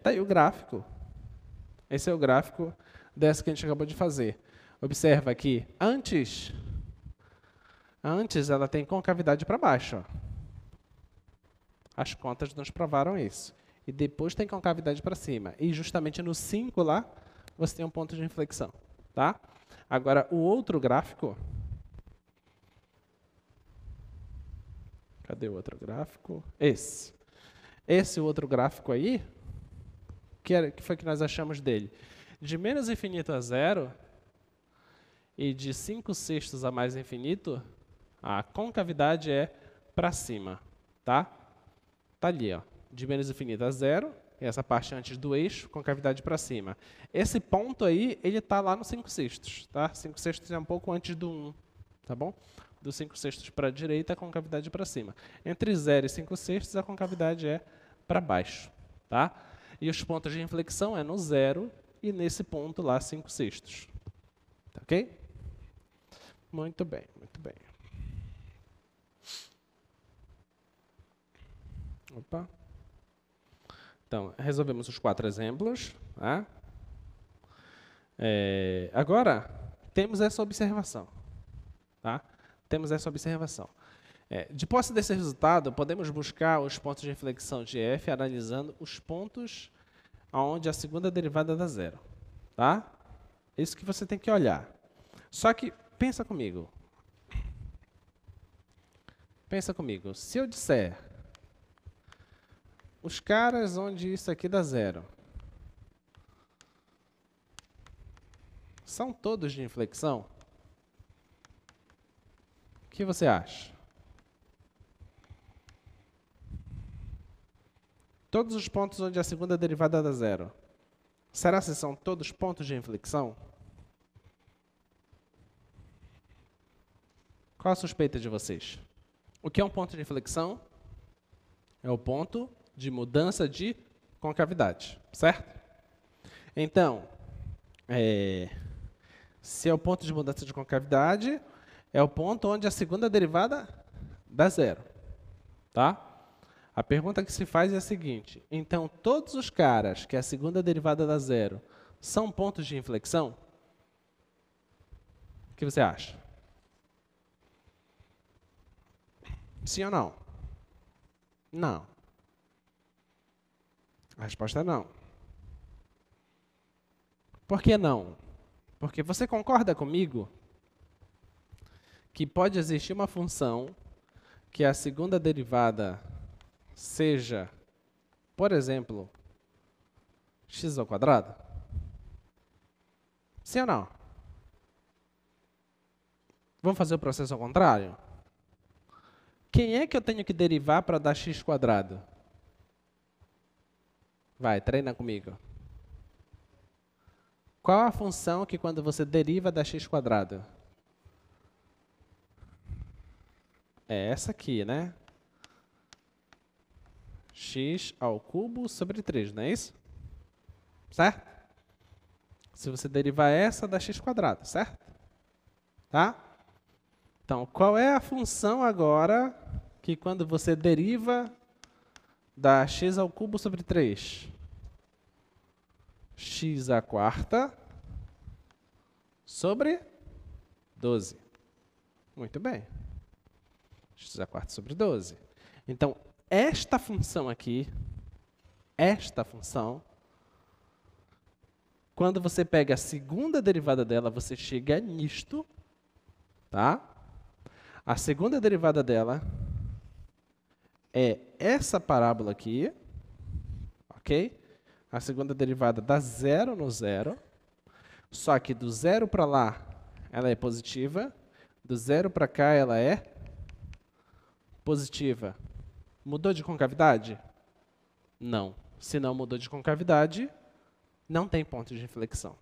Tá aí o gráfico. Esse é o gráfico dessa que a gente acabou de fazer. Observa que antes ela tem concavidade para baixo. Ó. As contas nos provaram isso. E depois tem concavidade para cima. E justamente no 5 lá, você tem um ponto de inflexão. Tá? Agora, o outro gráfico... Cadê o outro gráfico? Esse. Esse outro gráfico aí, que foi que nós achamos dele? De menos infinito a zero e de 5/6 a mais infinito, a concavidade é para cima. Tá? Tá ali, ó. De menos infinito a zero, essa parte antes do eixo, concavidade para cima. Esse ponto aí, ele está lá no 5/6. Tá? 5/6 é um pouco antes do 1. Tá bom? Do 5/6 para a direita, a concavidade para cima. Entre 0 e 5/6, a concavidade é para baixo. Tá? E os pontos de inflexão é no 0 e nesse ponto lá, 5/6. Tá ok? Muito bem, muito bem. Opa. Então, resolvemos os 4 exemplos. Tá? Agora, temos essa observação. Tá? Temos essa observação. De posse desse resultado, podemos buscar os pontos de inflexão de f analisando os pontos onde a segunda derivada dá zero. Tá? Isso que você tem que olhar. Só que, pensa comigo. Pensa comigo. Se eu disser os caras onde isso aqui dá zero são todos de inflexão? O que você acha? Todos os pontos onde a segunda derivada dá zero, será que são todos pontos de inflexão? Qual a suspeita de vocês? O que é um ponto de inflexão? É o ponto de mudança de concavidade, certo? Então, se é o ponto de mudança de concavidade, é o ponto onde a segunda derivada dá zero. Tá? A pergunta que se faz é a seguinte: então, todos os caras que a segunda derivada dá zero são pontos de inflexão? O que você acha? Sim ou não? Não. A resposta é não. Por que não? Porque você concorda comigo que pode existir uma função que a segunda derivada seja, por exemplo, x ao quadrado? Sim ou não? Vamos fazer o processo ao contrário? Quem é que eu tenho que derivar para dar x quadrado? Vai, treina comigo. Qual a função que quando você deriva dá x quadrado? é essa aqui, né? X ao cubo sobre 3, não é isso? Certo? Se você derivar essa, dá x quadrado, certo? Tá? Então, qual é a função agora que quando você deriva dá x ao cubo sobre 3? X à quarta sobre 12. Muito bem. X à quarta sobre 12. Então, esta função aqui, esta função, quando você pega a segunda derivada dela, você chega nisto, tá? A segunda derivada dela é essa parábola aqui, ok? A segunda derivada dá 0 no zero, só que do zero para lá ela é positiva, do zero para cá ela é positiva. Mudou de concavidade? Não. Se não mudou de concavidade, não tem ponto de inflexão.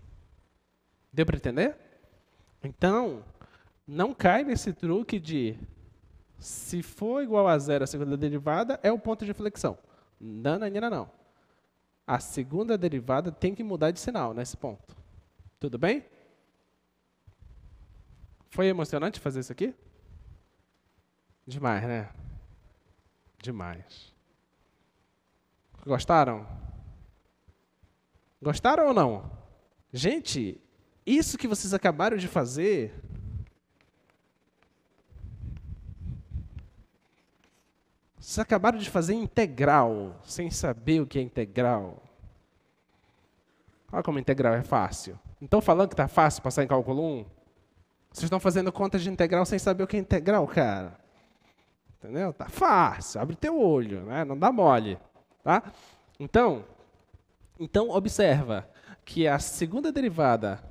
Deu para entender? Então, não cai nesse truque de se for igual a zero a segunda derivada, é o ponto de inflexão. Não, não. A segunda derivada tem que mudar de sinal nesse ponto. Tudo bem? Foi emocionante fazer isso aqui? Demais, né? Demais. Gostaram? Gostaram ou não? Gente, isso que vocês acabaram de fazer... Vocês acabaram de fazer integral, sem saber o que é integral. Olha como integral é fácil. Não estão falando que está fácil passar em cálculo 1? Vocês estão fazendo conta de integral sem saber o que é integral, cara. Entendeu? Tá fácil, abre teu olho, né? Não dá mole. Tá? Então, observa que a segunda derivada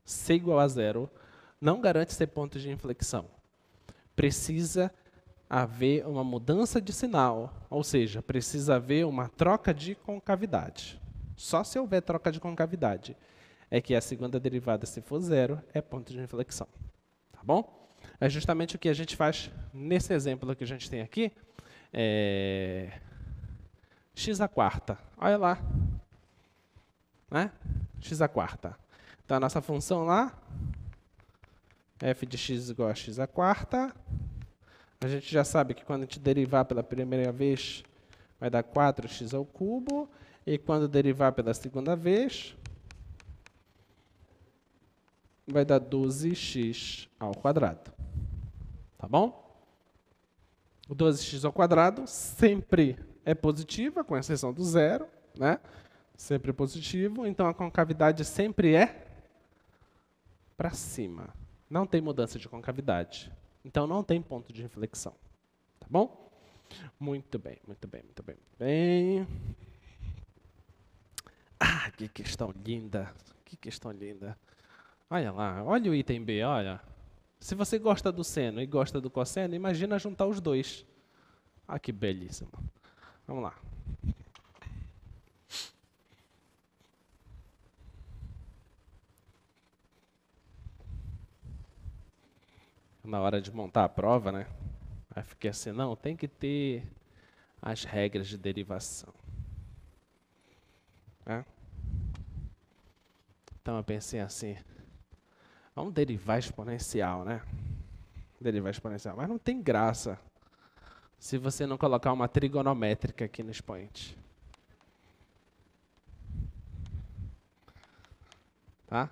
ser igual a zero não garante ser ponto de inflexão. Precisa haver uma mudança de sinal, ou seja, precisa haver uma troca de concavidade. Só se houver troca de concavidade é que a segunda derivada, se for zero, é ponto de inflexão. Tá bom? É justamente o que a gente faz nesse exemplo que a gente tem aqui. X à quarta. Olha lá. Né? X à quarta. Então, a nossa função lá, f de x igual a x à quarta. A gente já sabe que quando a gente derivar pela primeira vez, vai dar 4x ao cubo. E quando derivar pela segunda vez, vai dar 12x ao quadrado. Tá bom? O 12x ao quadrado sempre é positiva, com exceção do zero, né? Sempre é positivo, então a concavidade sempre é para cima. Não tem mudança de concavidade. Então, não tem ponto de inflexão. Tá bom? Muito bem, muito bem, muito bem, muito bem. Ah, que questão linda. Que questão linda. Olha lá, olha o item B, olha. Se você gosta do seno e gosta do cosseno, imagina juntar os dois. Ah, que belíssimo. Vamos lá. Na hora de montar a prova, né? Aí fiquei assim, não, tem que ter as regras de derivação. É? Então eu pensei assim, vamos derivar exponencial, né? Derivar exponencial, mas não tem graça se você não colocar uma trigonométrica aqui no expoente. Tá?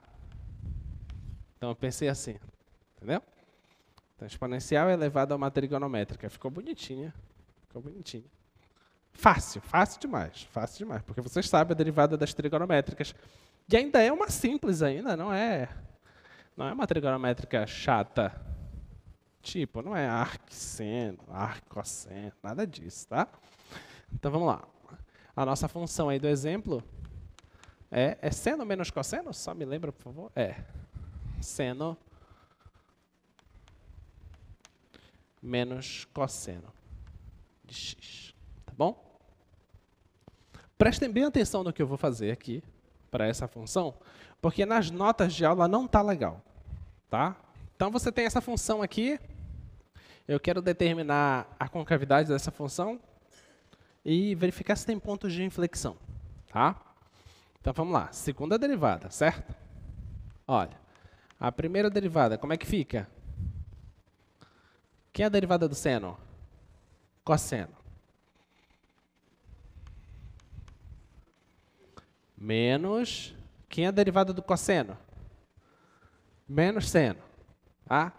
Então eu pensei assim, entendeu? Então, exponencial é elevado a uma trigonométrica. Ficou bonitinha. Ficou bonitinha. Fácil, fácil demais, porque vocês sabem a derivada das trigonométricas. E ainda é uma simples ainda, não é uma trigonométrica chata. Tipo, não é arcseno, arcosseno, nada disso, tá? Então vamos lá. A nossa função aí do exemplo é seno menos cosseno? Só me lembra, por favor. Seno menos cosseno de x. Tá bom? Prestem bem atenção no que eu vou fazer aqui para essa função, porque nas notas de aula não está legal. Tá? Então, você tem essa função aqui, Eu quero determinar a concavidade dessa função e verificar se tem pontos de inflexão. Tá? Então, vamos lá. Segunda derivada, certo? Olha, a primeira derivada, como é que fica? Quem é a derivada do seno? Cosseno. Menos, quem é a derivada do cosseno? Menos seno. Tá?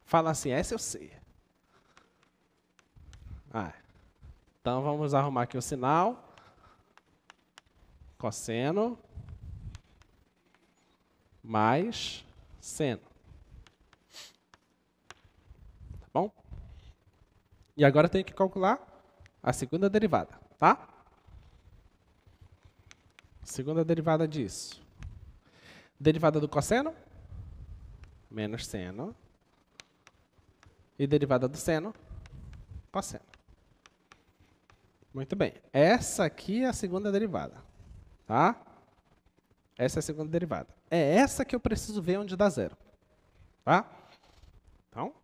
Fala assim, essa eu sei. Então, vamos arrumar aqui o sinal. Cosseno mais seno. Tá bom? E agora tem que calcular a segunda derivada, tá? Segunda derivada disso. Derivada do cosseno? Menos seno. E derivada do seno? Cosseno. Muito bem. Essa aqui é a segunda derivada. Tá? Essa é a segunda derivada. É essa que eu preciso ver onde dá zero. Tá? Então,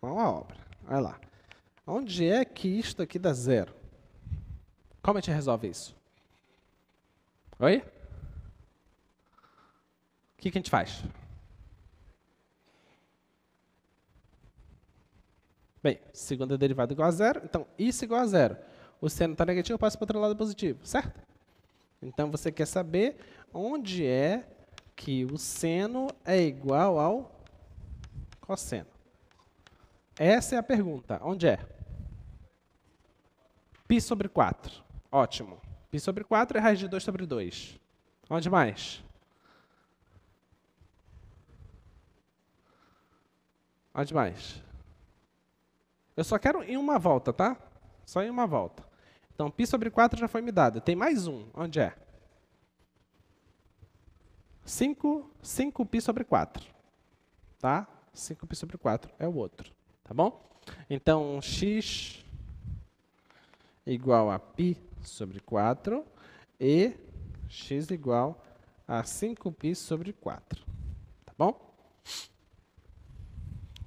vamos à obra. Olha lá. Onde é que isto aqui dá zero? Como a gente resolve isso? Oi? O que a gente faz? Bem, segunda derivada igual a zero. Então, isso igual a zero. O seno está negativo, passa para o outro lado positivo, certo? Então, você quer saber onde é que o seno é igual ao cosseno. Essa é a pergunta. Onde é? Π sobre 4. Ótimo. Π sobre 4 é raiz de 2 sobre 2. Onde mais? Onde mais? Eu só quero em uma volta, tá? Só em uma volta. Então, π sobre 4 já foi me dado. Tem mais um. Onde é? 5π sobre 4. Tá? 5π sobre 4 é o outro. Tá bom? Então, x igual a π sobre 4 e x igual a 5π sobre 4. Tá bom?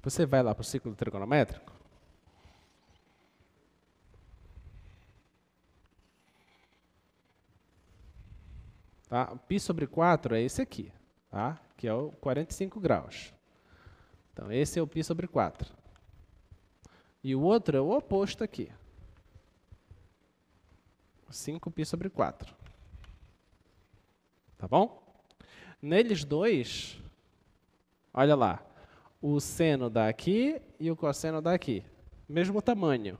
Você vai lá para o ciclo trigonométrico. Tá? Π sobre 4 é esse aqui, tá? Que é o 45 graus. Então, esse é o π sobre 4. E o outro é o oposto aqui. 5π sobre 4. Tá bom? Neles dois, olha lá, o seno dá aqui e o cosseno dá aqui. Mesmo tamanho.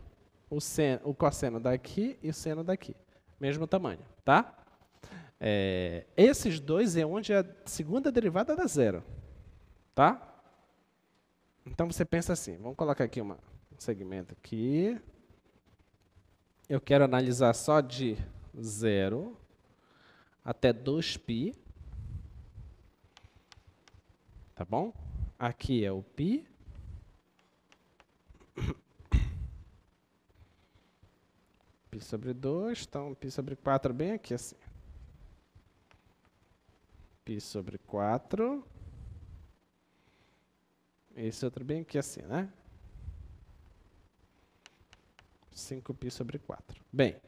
O cosseno dá aqui e o seno dá aqui. Mesmo tamanho, tá? Esses dois é onde a segunda derivada dá zero. Tá? Então, você pensa assim, vamos colocar aqui um segmento aqui. Eu quero analisar só de 0 até 2π. Tá bom? Aqui é o π. π sobre 2, então π sobre 4 bem aqui assim. π sobre 4. Esse outro bem aqui assim, né? 5π sobre 4. Bem,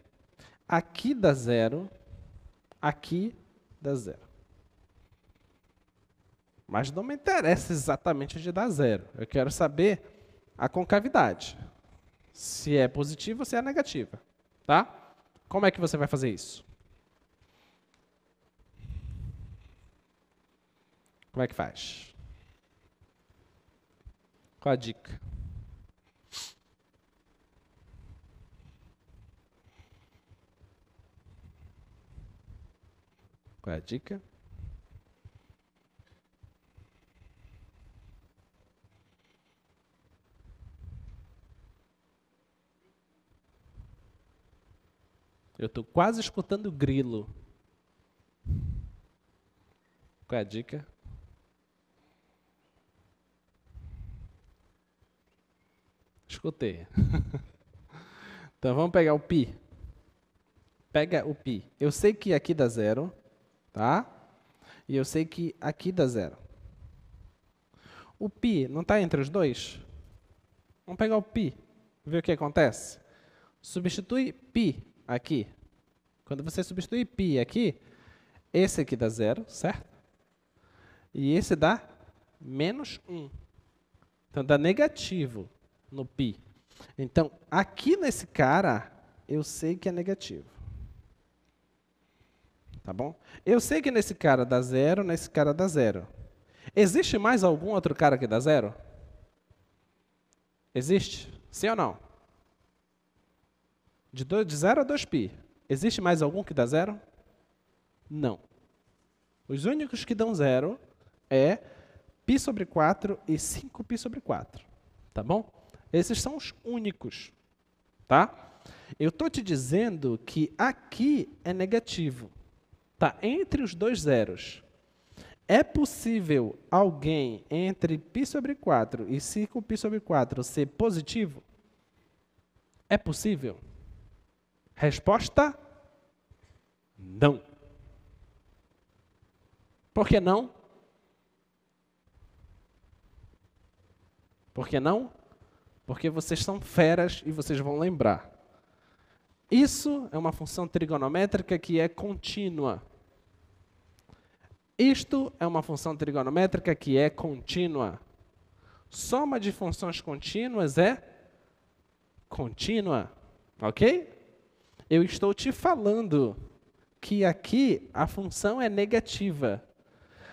aqui dá zero, aqui dá zero. Mas não me interessa exatamente onde dá zero. Eu quero saber a concavidade. Se é positiva ou se é negativa. Tá? Como é que você vai fazer isso? Como é que faz? Qual a dica? Qual é a dica? Eu estou quase escutando o grilo. Qual é a dica? Escutei. Então, vamos pegar o π. Pega o π. Eu sei que aqui dá zero, tá? E eu sei que aqui dá zero. O π não está entre os dois? Vamos pegar o π, ver o que acontece. Substitui π aqui. Quando você substitui π aqui, esse aqui dá 0, certo? E esse dá menos 1. Então, dá negativo no π. Então, aqui nesse cara, eu sei que é negativo. Tá bom? Eu sei que nesse cara dá 0, nesse cara dá 0. Existe mais algum outro cara que dá 0? Existe? Sim ou não? De 0 a 2π. Existe mais algum que dá 0? Não. Os únicos que dão 0 é π sobre 4 e 5π sobre 4. Tá bom? Esses são os únicos. Tá? Eu estou te dizendo que aqui é negativo. Tá entre os dois zeros. É possível alguém entre π sobre 4 e 5π sobre 4 ser positivo? É possível? Resposta: não. Por que não? Por que não? Porque vocês são feras e vocês vão lembrar. Isso é uma função trigonométrica que é contínua. Isto é uma função trigonométrica que é contínua. Soma de funções contínuas é contínua, ok? Eu estou te falando que aqui a função é negativa.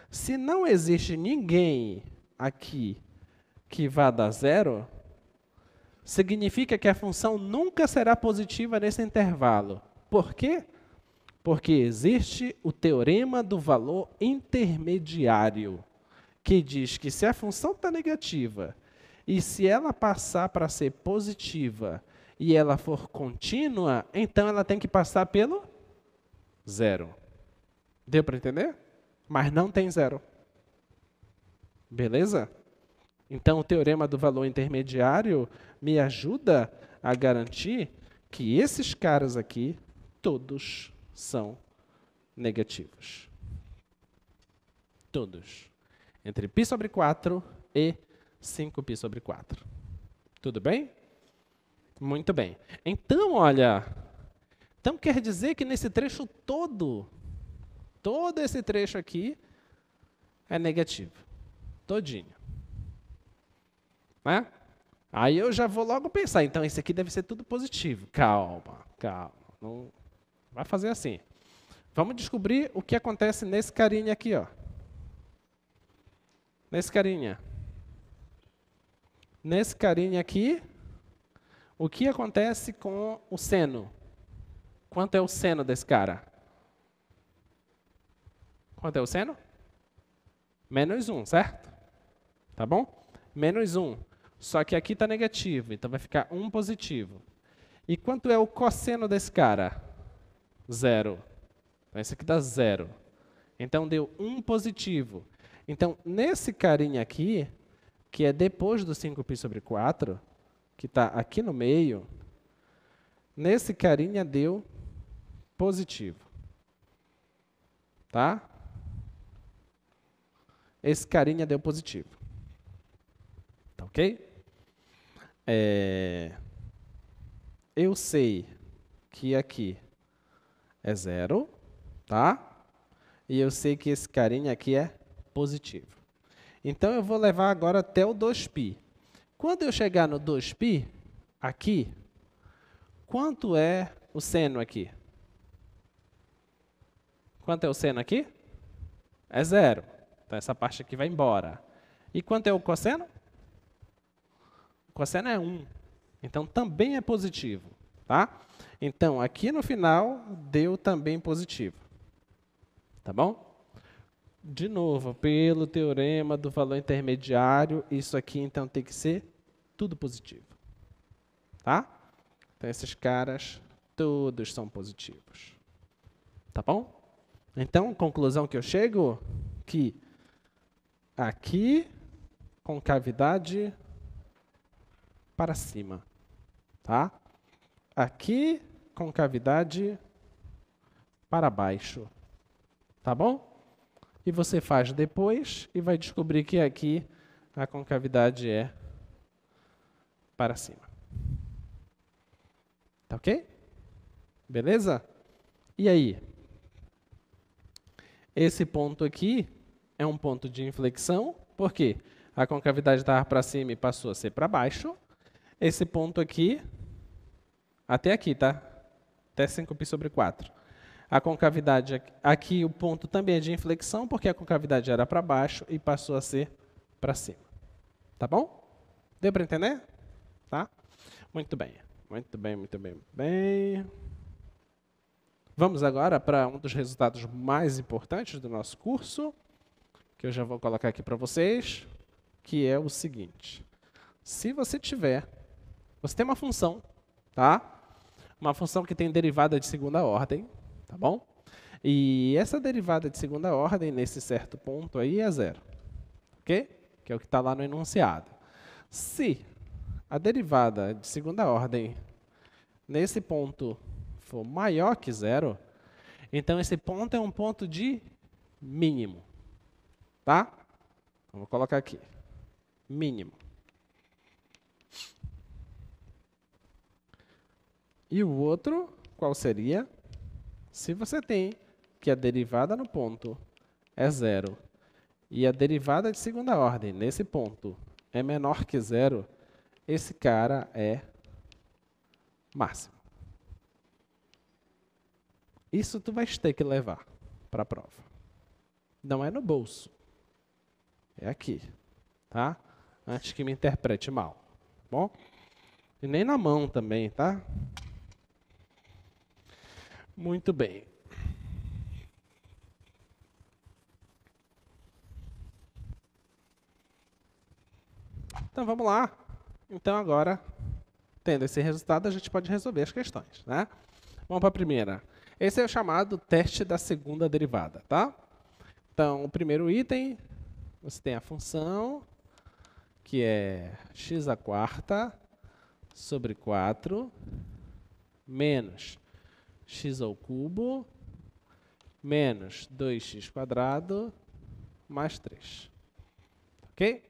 Se não existe ninguém aqui que vá dar 0, significa que a função nunca será positiva nesse intervalo. Por quê? Porque existe o teorema do valor intermediário, que diz que se a função está negativa e se ela passar para ser positiva e ela for contínua, então ela tem que passar pelo 0. Deu para entender? Mas não tem 0. Beleza? Então, o teorema do valor intermediário me ajuda a garantir que esses caras aqui, todos são negativos. Todos. Entre π sobre 4 e 5π sobre 4. Tudo bem? Muito bem. Então, olha, então quer dizer que nesse trecho todo esse trecho aqui é negativo. Todinho. Né? Aí eu já vou logo pensar, então esse aqui deve ser tudo positivo. Calma, calma. Não vai fazer assim. Vamos descobrir o que acontece nesse carinha aqui, ó. Nesse carinha. Nesse carinha aqui, o que acontece com o seno? Quanto é o seno desse cara? Quanto é o seno? Menos 1, certo? Tá bom? Menos 1. Só que aqui está negativo, então vai ficar 1 positivo. E quanto é o cosseno desse cara? 0. Então, esse aqui dá 0. Então, deu 1 positivo. Então, nesse carinha aqui, que é depois do 5π sobre 4, que está aqui no meio, nesse carinha deu positivo. Tá? Esse carinha deu positivo. Tá ok? Eu sei que aqui é 0, tá? E eu sei que esse carinha aqui é positivo. Então, eu vou levar agora até o 2π. Quando eu chegar no 2π, aqui, quanto é o seno aqui? Quanto é o seno aqui? É 0. Então, essa parte aqui vai embora. E quanto é o cosseno? O cosseno é 1. Então, também é positivo. Tá? Então, aqui no final, deu também positivo. Tá bom? De novo, pelo teorema do valor intermediário, isso aqui, então, tem que ser tudo positivo. Tá? Então, esses caras, todos são positivos. Tá bom? Então, conclusão que eu chego, que aqui, concavidade para cima. Tá? Aqui, concavidade para baixo. Tá bom? E você faz depois e vai descobrir que aqui a concavidade é para cima. Tá ok? Beleza? E aí? Esse ponto aqui é um ponto de inflexão, por quê? A concavidade estava para cima e passou a ser para baixo. Esse ponto aqui, até aqui, tá? Até 5π/4. A concavidade aqui, o ponto também é de inflexão, porque a concavidade era para baixo e passou a ser para cima. Tá bom? Deu para entender? Tá? Muito bem. Muito bem, muito bem, muito bem. Vamos agora para um dos resultados mais importantes do nosso curso, que eu já vou colocar aqui para vocês, que é o seguinte. Se você tem uma função, tá? Uma função que tem derivada de segunda ordem, tá bom? E essa derivada de segunda ordem, nesse certo ponto aí, é 0. Ok? Que é o que está lá no enunciado. Se a derivada de segunda ordem nesse ponto for maior que 0, então esse ponto é um ponto de mínimo. Tá? Vou colocar aqui. Mínimo. E o outro, qual seria? Se você tem que a derivada no ponto é 0 e a derivada de segunda ordem nesse ponto é menor que 0, esse cara é máximo. Isso tu vais ter que levar para a prova. Não é no bolso. É aqui. Tá? Antes que me interprete mal. Tá bom? E nem na mão também, tá? Muito bem. Então vamos lá. Então agora, tendo esse resultado, a gente pode resolver as questões, né? Vamos para a primeira. Esse é o chamado teste da segunda derivada, tá? Então, o primeiro item, você tem a função, que é x² sobre 4 menos x² menos 2x² mais 3. Ok?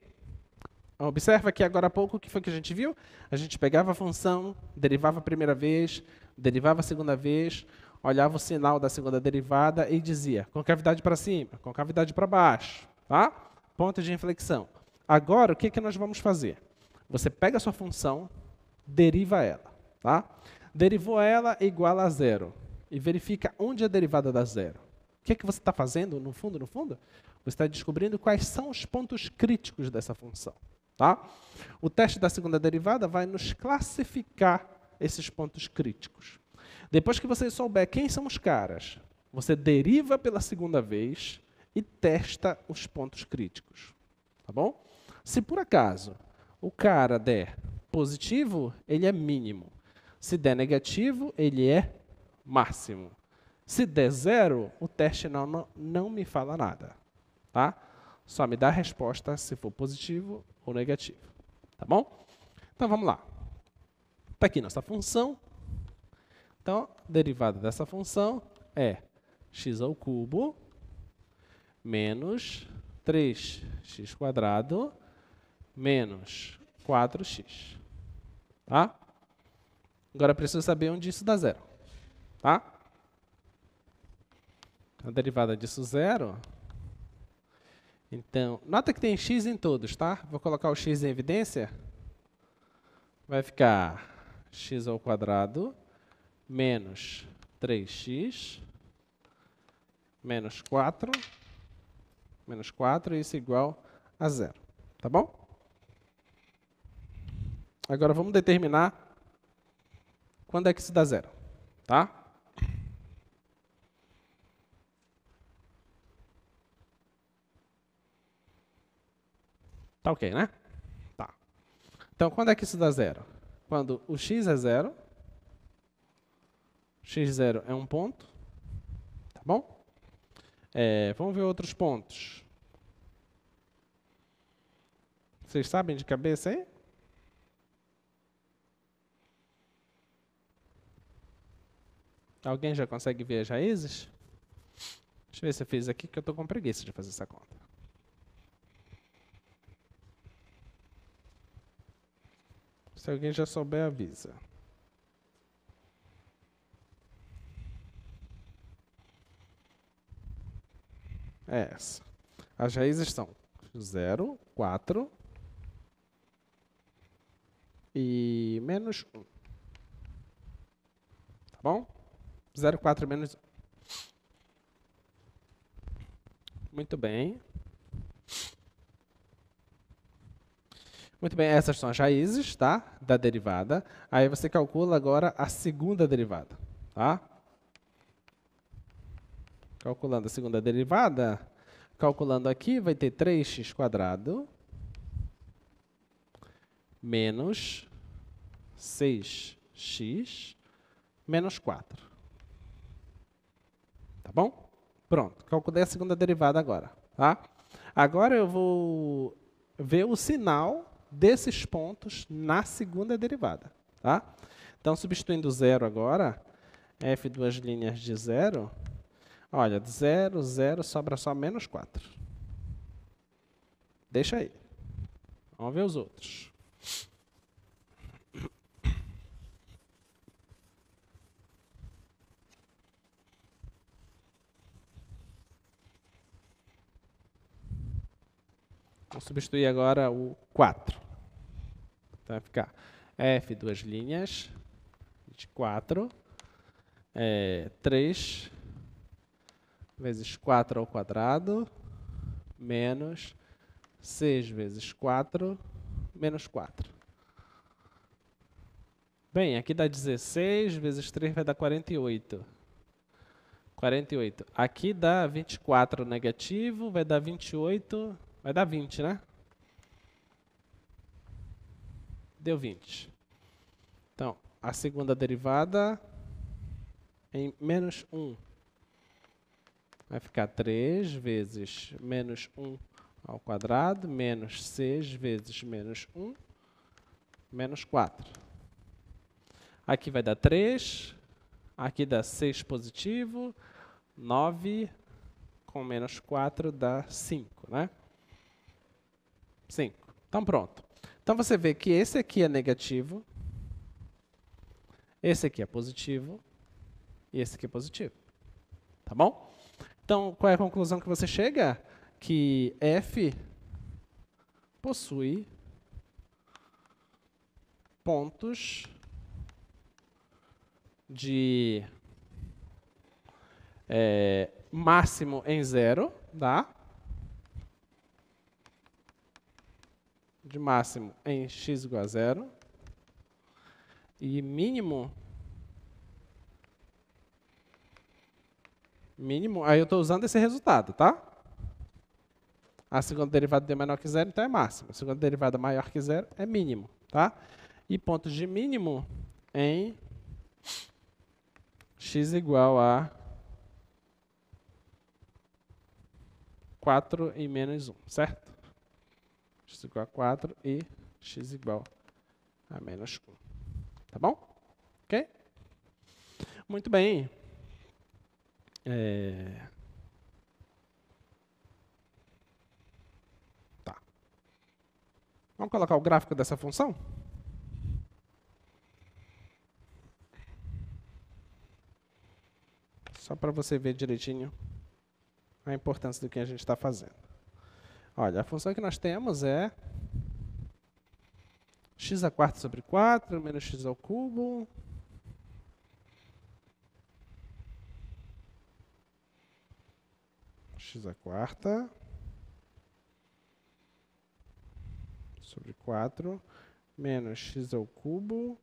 Observa que agora há pouco, o que foi que a gente viu? A gente pegava a função, derivava a primeira vez, derivava a segunda vez, olhava o sinal da segunda derivada e dizia concavidade para cima, concavidade para baixo. Tá? Ponto de inflexão. Agora, o que nós vamos fazer? Você pega a sua função, deriva ela. Tá? Derivou ela igual a 0. E verifica onde a derivada dá 0. O que você está fazendo, no fundo? Você está descobrindo quais são os pontos críticos dessa função. Tá? O teste da segunda derivada vai nos classificar esses pontos críticos. Depois que você souber quem são os caras, você deriva pela segunda vez e testa os pontos críticos. Tá bom? Se por acaso o cara der positivo, ele é mínimo. Se der negativo, ele é máximo. Se der 0, o teste não me fala nada. Tá? Só me dá a resposta se for positivo ou negativo. Tá bom? Então, vamos lá. Está aqui nossa função. Então, a derivada dessa função é x² menos 3x² menos 4x. Tá? Agora, preciso saber onde isso dá 0. Tá? A derivada disso 0... Então, nota que tem x em todos, tá? Vou colocar o x em evidência. Vai ficar x² menos 3x menos 4, isso igual a 0. Tá bom? Agora vamos determinar quando é que isso dá 0. Tá? Tá ok, né? Tá. Então, quando é que isso dá 0? Quando o x é 0, x0 é um ponto, tá bom? Vamos ver outros pontos. Vocês sabem de cabeça aí? Alguém já consegue ver as raízes? Deixa eu ver se eu fiz aqui, que eu estou com preguiça de fazer essa conta. Se alguém já souber, avisa. É essa. As raízes são 0, 4 e menos 1. Tá bom? 0, 4 menos 1. Muito bem. Muito bem, essas são as raízes, tá? Da derivada. Aí você calcula agora a segunda derivada, tá? Calculando a segunda derivada, calculando aqui, vai ter 3x² menos 6x menos 4. Tá bom? Pronto, calculei a segunda derivada agora, tá? Agora eu vou ver o sinal desses pontos na segunda derivada, tá? Então, substituindo 0 agora, f duas linhas de 0, olha, 0, 0, sobra só menos 4. Deixa aí. Vamos ver os outros. Vamos substituir agora o 4. Então, vai ficar f duas linhas de 4, 3 vezes 4 ao quadrado, menos 6 vezes 4, menos 4. Bem, aqui dá 16, vezes 3 vai dar 48. 48. Aqui dá 24 negativo, vai dar 28, vai dar 20, né? Deu 20. Então, a segunda derivada em menos 1. Vai ficar 3 vezes menos 1 ao quadrado, menos 6 vezes menos 1, menos 4. Aqui vai dar 3, aqui dá 6 positivo, 9 com menos 4 dá 5, né? 5. Então, pronto. Então, você vê que esse aqui é negativo, esse aqui é positivo e esse aqui é positivo. Tá bom? Então, qual é a conclusão que você chega? Que f possui pontos de máximo em 0, tá? De máximo em x igual a 0 e mínimo, aí eu estou usando esse resultado, tá? A segunda derivada de menor que 0, então é máximo. A segunda derivada maior que 0 é mínimo, tá? E pontos de mínimo em x igual a 4 e menos 1, certo? X igual a 4 e x igual a menos 1. Tá bom? Ok? Muito bem. Tá. Vamos colocar o gráfico dessa função? Só para você ver direitinho a importância do que a gente está fazendo. Olha, a função que nós temos é x² sobre 4 menos x ao cubo x² sobre 4 menos x ao cubo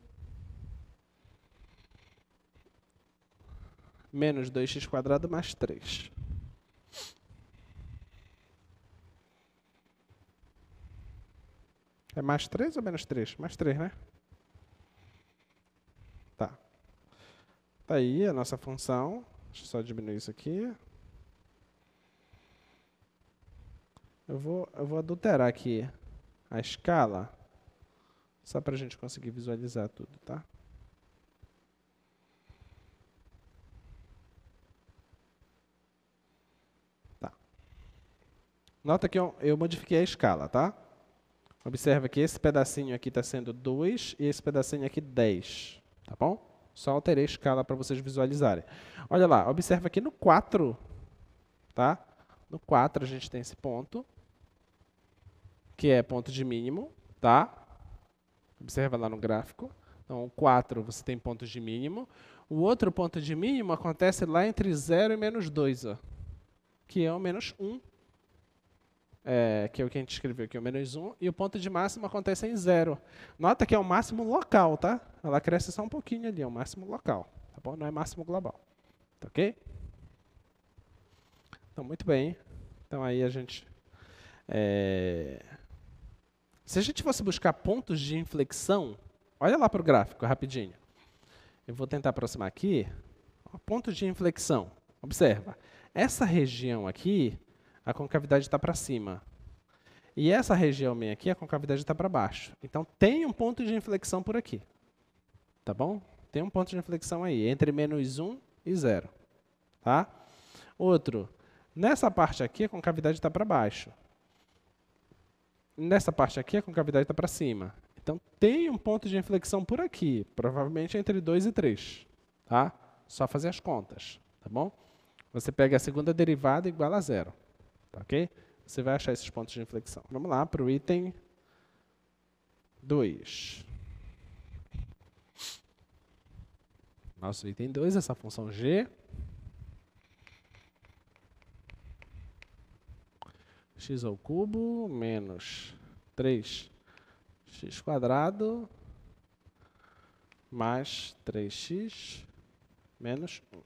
menos 2x² mais 3. É mais 3 ou menos 3? Mais 3, né? Tá. Tá aí a nossa função. Deixa eu só diminuir isso aqui. Eu vou adulterar aqui a escala, só para a gente conseguir visualizar tudo, tá? Tá. Nota que eu modifiquei a escala, tá? Observa que esse pedacinho aqui está sendo 2 e esse pedacinho aqui 10. Tá bom? Só alterei a escala para vocês visualizarem. Olha lá, observa aqui no 4, tá? No 4 a gente tem esse ponto, que é ponto de mínimo, tá? Observa lá no gráfico. Então, o 4 você tem pontos de mínimo. O outro ponto de mínimo acontece lá entre 0 e menos 2, ó, que é o menos 1, que é o que a gente escreveu aqui, o menos 1, e o ponto de máximo acontece em 0. Nota que é o máximo local, tá? Ela cresce só um pouquinho ali, é o máximo local, tá bom? Não é máximo global, tá ok? Então, muito bem. Então, aí a gente... Se a gente fosse buscar pontos de inflexão, olha lá para o gráfico, rapidinho. Eu vou tentar aproximar aqui. Pontos de inflexão. Observa. Essa região aqui, a concavidade está para cima. E essa região minha aqui, a concavidade está para baixo. Então, tem um ponto de inflexão por aqui. Tá bom? Tem um ponto de inflexão aí, entre menos 1 e 0. Tá? Outro. Nessa parte aqui, a concavidade está para baixo. Nessa parte aqui, a concavidade está para cima. Então, tem um ponto de inflexão por aqui, provavelmente entre 2 e 3. Tá? Só fazer as contas, tá bom? Você pega a segunda derivada igual a 0. Tá ok? Você vai achar esses pontos de inflexão. Vamos lá para o item 2. Nosso item 2, essa função g. X ao cubo menos 3x² mais 3x menos 1.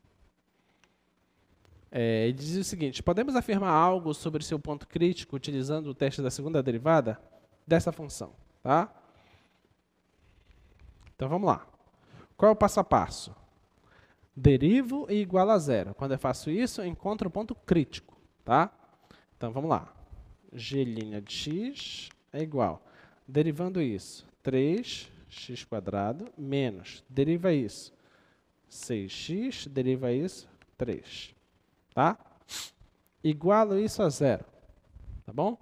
Ele diz o seguinte: podemos afirmar algo sobre seu ponto crítico utilizando o teste da segunda derivada dessa função, tá? Então vamos lá. Qual é o passo a passo? Derivo e igual a 0. Quando eu faço isso, eu encontro o ponto crítico, tá? Então vamos lá. G' de x é igual. Derivando isso, 3x² menos, deriva isso, 6x, deriva isso, 3. Tá? Igualo isso a 0. Tá bom?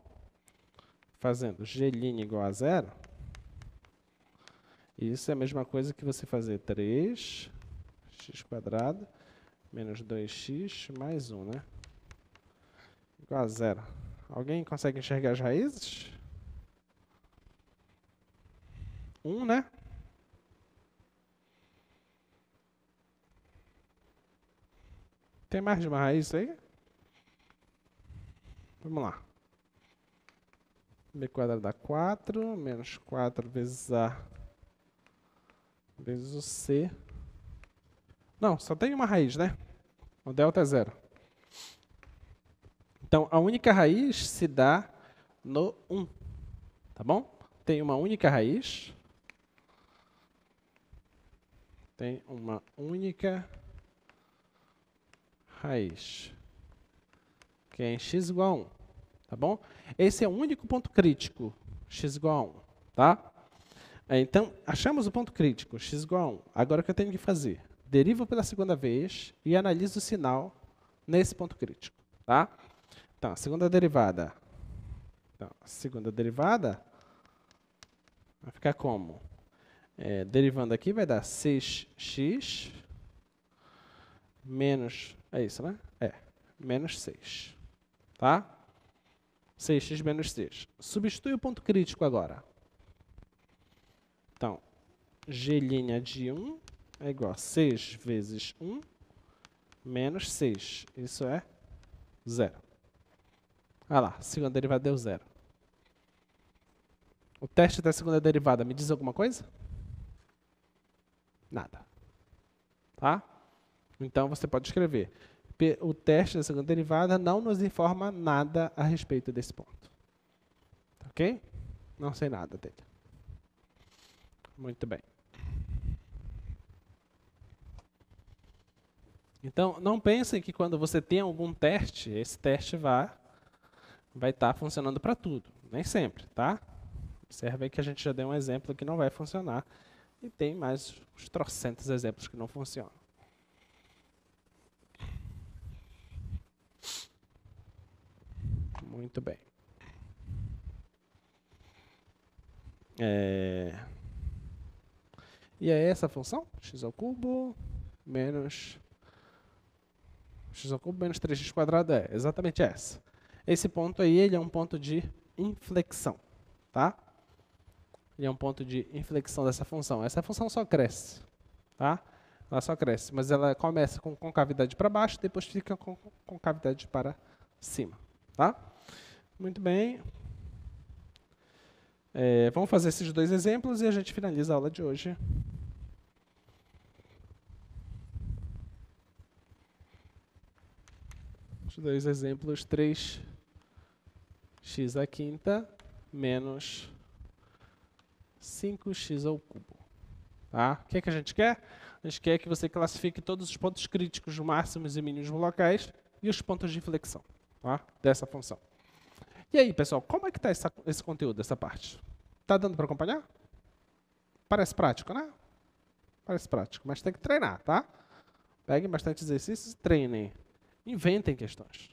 Fazendo G' igual a 0, isso é a mesma coisa que você fazer 3x² menos 2x mais 1, né? Igual a 0. Alguém consegue enxergar as raízes? 1, né? Tem mais de uma raiz aí? Vamos lá. B² dá 4, menos 4 vezes A vezes o C. Não, só tem uma raiz, né? O delta é 0. Então, a única raiz se dá no 1. Tá bom? Tem uma única raiz. Tem uma única raiz, que é em x igual a 1. Tá bom? Esse é o único ponto crítico, x igual a 1. Tá? Então, achamos o ponto crítico, x igual a 1. Agora, o que eu tenho que fazer? Derivo pela segunda vez e analiso o sinal nesse ponto crítico. Tá? Então, a segunda derivada. Então, a segunda derivada vai ficar como? Derivando aqui vai dar 6x menos... É isso, né? Menos 6. Tá? 6x menos 6. Substitui o ponto crítico agora. Então, G' de 1 é igual a 6 vezes 1 menos 6. Isso é 0. Olha lá, a segunda derivada deu 0. O teste da segunda derivada me diz alguma coisa? Nada. Tá? Então, você pode escrever. O teste da segunda derivada não nos informa nada a respeito desse ponto. Ok? Não sei nada dele. Muito bem. Então, não pensem que quando você tem algum teste, esse teste vai estar funcionando para tudo. Nem sempre, tá? Observe aí que a gente já deu um exemplo que não vai funcionar. E tem mais uns trocentos exemplos que não funcionam. Muito bem. E é essa a função, x ao cubo menos 3x² é exatamente essa. Esse ponto aí, ele é um ponto de inflexão, tá? Ele é um ponto de inflexão dessa função. Essa função só cresce, tá? Ela só cresce, mas ela começa com concavidade para baixo, depois fica com concavidade para cima, tá? Muito bem. Vamos fazer esses dois exemplos e a gente finaliza a aula de hoje. Os dois exemplos, 3x à quinta menos 5x ao cubo. Tá? O que é que a gente quer? A gente quer que você classifique todos os pontos críticos, máximos e mínimos locais e os pontos de inflexão, tá? Dessa função. E aí, pessoal, como é que está esse conteúdo, essa parte? Está dando para acompanhar? Parece prático, né? Parece prático, mas tem que treinar, tá? Peguem bastante exercícios e treinem. Inventem questões.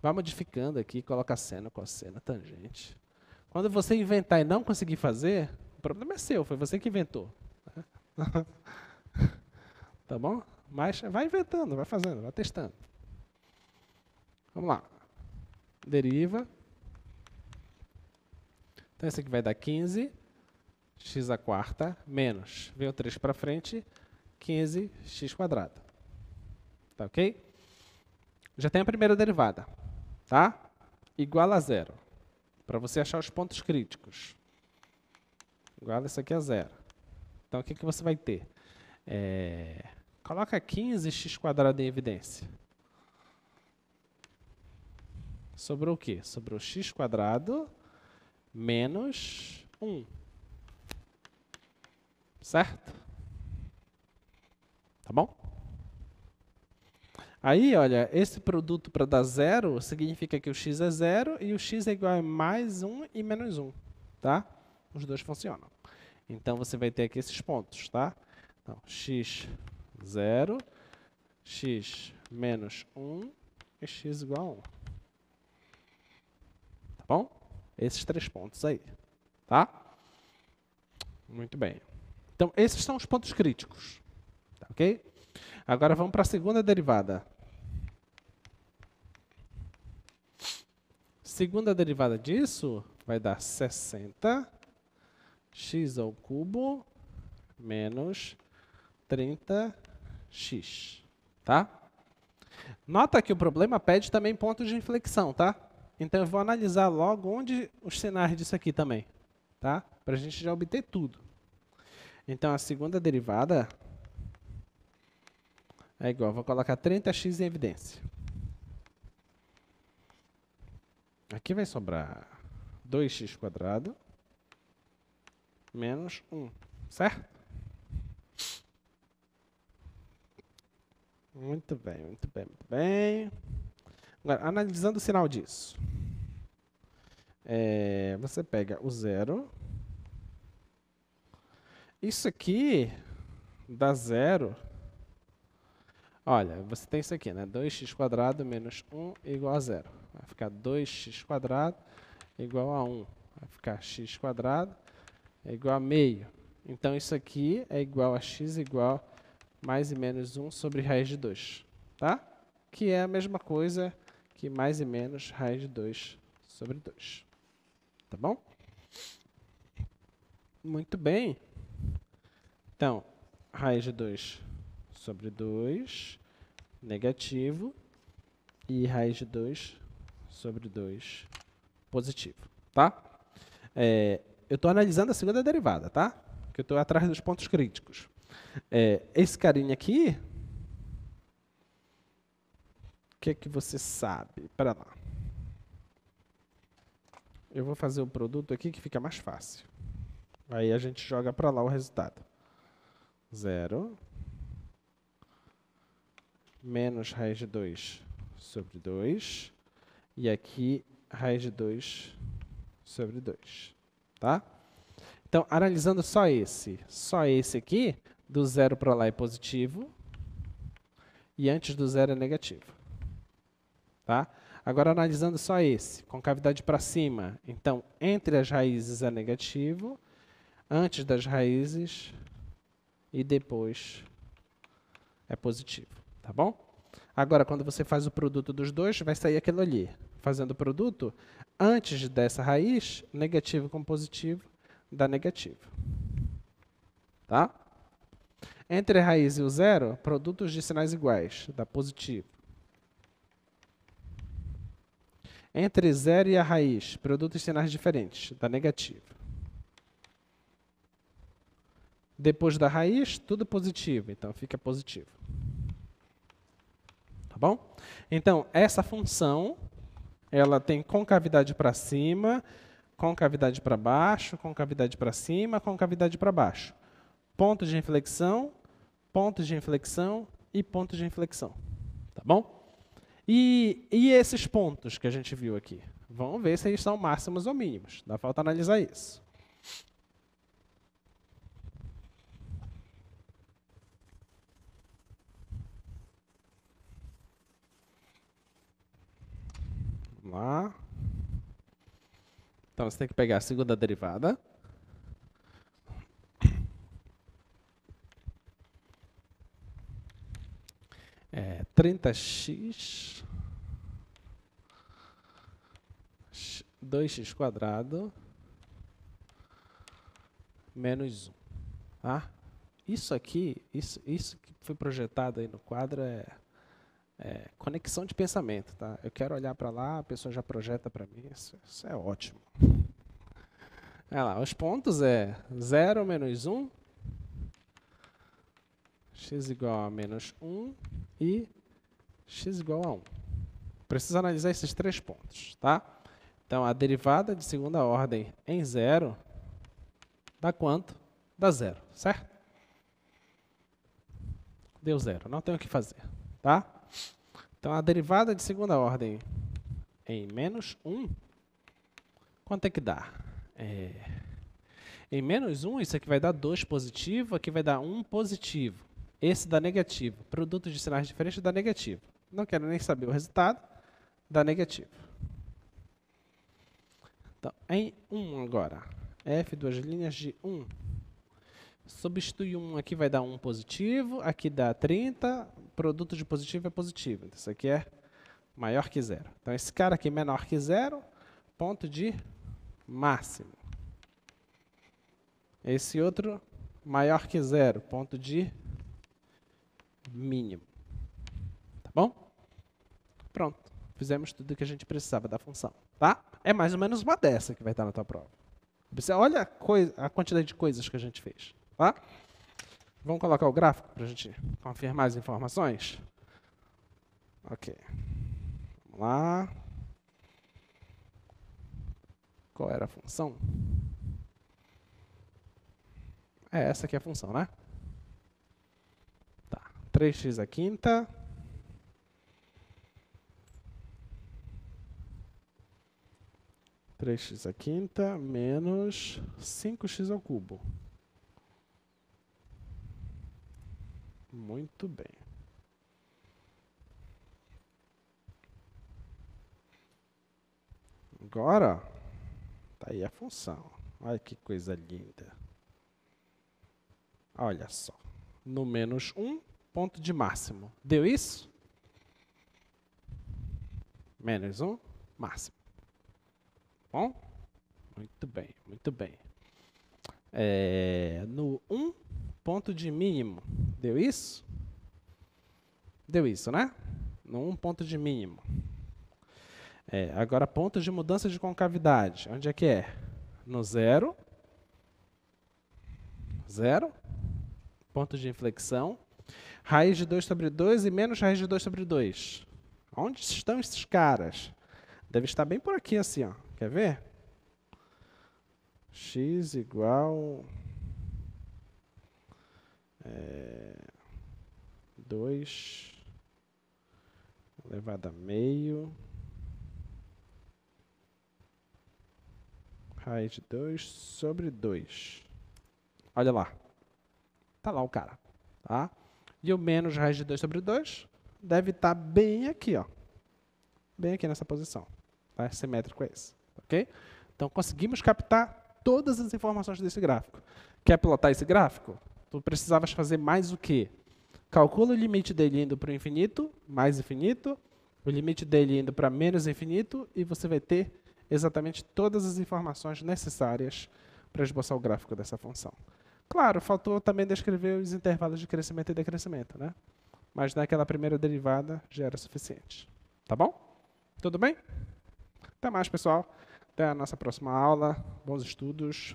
Vá modificando aqui, coloca seno, cosseno, tangente. Quando você inventar e não conseguir fazer, o problema é seu, foi você que inventou. Tá bom? Mas vai inventando, vai fazendo, vai testando. Vamos lá. Deriva. Então, esse aqui vai dar 15, x à quarta, menos, vem o 3 para frente, 15x². Tá ok? Já tem a primeira derivada, tá? Igual a zero. Para você achar os pontos críticos. Igual a isso aqui a zero. Então, o que você vai ter? Coloca 15x² em evidência. Sobrou o quê? Sobrou x² menos 1. Certo? Tá bom? Aí, olha, esse produto para dar zero significa que o x é zero e o x é igual a mais 1 e menos 1. Tá? Os dois funcionam. Então, você vai ter aqui esses pontos, tá? Então, x 0, x menos 1 e x igual a 1. Tá bom? Esses três pontos aí, tá? Muito bem. Então, esses são os pontos críticos, tá, ok? Agora, vamos para a segunda derivada. Segunda derivada disso vai dar 60 x ao cubo menos 30x, tá? Nota que o problema pede também pontos de inflexão, tá? Então, eu vou analisar logo onde os sinais disso aqui também, tá? Para a gente já obter tudo. Então, a segunda derivada é igual, vou colocar 30x em evidência. Aqui vai sobrar 2x² menos 1, certo? Muito bem, muito bem, muito bem. Agora, analisando o sinal disso. Você pega o zero. Isso aqui dá zero. Olha, você tem isso aqui, né? 2x² menos 1 igual a zero. Vai ficar 2x² igual a 1. Vai ficar x² é igual a meio. Então, isso aqui é igual a x igual a mais e menos 1 sobre raiz de 2. Tá? Que é a mesma coisa que mais e menos raiz de 2 sobre 2. Tá bom? Muito bem. Então, raiz de 2 sobre 2, negativo, e raiz de 2 sobre 2, positivo. Tá? Eu estou analisando a segunda derivada, tá? Que eu estou atrás dos pontos críticos. Esse carinha aqui, o que é que você sabe? Espera lá. Eu vou fazer o produto aqui que fica mais fácil. Aí a gente joga para lá o resultado. 0 menos raiz de 2 sobre 2. E aqui, raiz de 2 sobre 2. Tá? Então, analisando só esse aqui, do 0 para lá é positivo. E antes do 0 é negativo. Tá? Agora, analisando só esse, concavidade para cima. Então, entre as raízes é negativo, antes das raízes e depois é positivo, tá bom? Agora, quando você faz o produto dos dois, vai sair aquilo ali. Fazendo o produto, antes dessa raiz, negativo com positivo, dá negativo. Tá? Entre a raiz e o zero, produtos de sinais iguais, dá positivo. Entre zero e a raiz, produtos de sinais diferentes, dá negativo. Depois da raiz, tudo positivo, então fica positivo. Tá bom? Então, essa função, ela tem concavidade para cima, concavidade para baixo, concavidade para cima, concavidade para baixo. Pontos de inflexão e pontos de inflexão. Tá bom? E esses pontos que a gente viu aqui? Vamos ver se eles são máximos ou mínimos. Dá falta analisar isso. Vamos lá. Então, você tem que pegar a segunda derivada. É 30x 2x² menos 1. Tá? Isso aqui, isso que foi projetado aí no quadro é conexão de pensamento. Tá? Eu quero olhar para lá, a pessoa já projeta para mim. Isso é ótimo. Olha lá, os pontos é 0 menos 1, x igual a menos 1 e x igual a 1. Preciso analisar esses três pontos. Tá? Então, a derivada de segunda ordem em 0 dá quanto? Dá 0, certo? Deu 0, não tem o que fazer. Tá? Então, a derivada de segunda ordem em menos 1, quanto é que dá? Em menos 1, isso aqui vai dar 2 positivo, aqui vai dar 1 positivo. Esse dá negativo. Produto de sinais diferentes dá negativo. Não quero nem saber o resultado, dá negativo. Então, em 1 agora, f, duas linhas de 1. Substitui 1, aqui vai dar 1 positivo, aqui dá 30, produto de positivo é positivo. Então, isso aqui é maior que 0. Então, esse cara aqui menor que 0, ponto de máximo. Esse outro maior que 0, ponto de mínimo. Tá bom? Pronto. Fizemos tudo o que a gente precisava da função. Tá? É mais ou menos uma dessa que vai estar na tua prova. Olha a quantidade de coisas que a gente fez. Tá? Vamos colocar o gráfico para a gente confirmar as informações? Ok. Vamos lá. Qual era a função? É essa aqui a função, né? Tá. 3x à quinta. X à quinta menos 5x ao cubo. Muito bem. Agora, tá aí a função. Olha que coisa linda. Olha só. No menos 1, ponto de máximo. Deu isso? Menos 1, máximo. Bom? Muito bem, muito bem. No 1, ponto de mínimo. Deu isso? Deu isso, né? No 1, ponto de mínimo. Agora, ponto de mudança de concavidade. Onde é que é? No 0. 0. Ponto de inflexão. Raiz de 2 sobre 2 e menos raiz de 2 sobre 2. Onde estão esses caras? Deve estar bem por aqui, assim, ó. Quer ver? X igual 2 elevado a meio raiz de 2 sobre 2. Olha lá. Tá lá o cara. Tá? E o menos raiz de 2 sobre 2 deve estar bem aqui, ó. bem aqui nessa posição. Tá? Simétrico é esse. Ok? Então, conseguimos captar todas as informações desse gráfico. Quer plotar esse gráfico? Tu precisavas fazer mais o quê? Calcula o limite dele indo para o infinito, mais infinito, o limite dele indo para menos infinito, e você vai ter exatamente todas as informações necessárias para esboçar o gráfico dessa função. Claro, faltou também descrever os intervalos de crescimento e decrescimento, né? Mas naquela primeira derivada já era suficiente. Tá bom? Tudo bem? Até mais, pessoal. Até a nossa próxima aula. Bons estudos.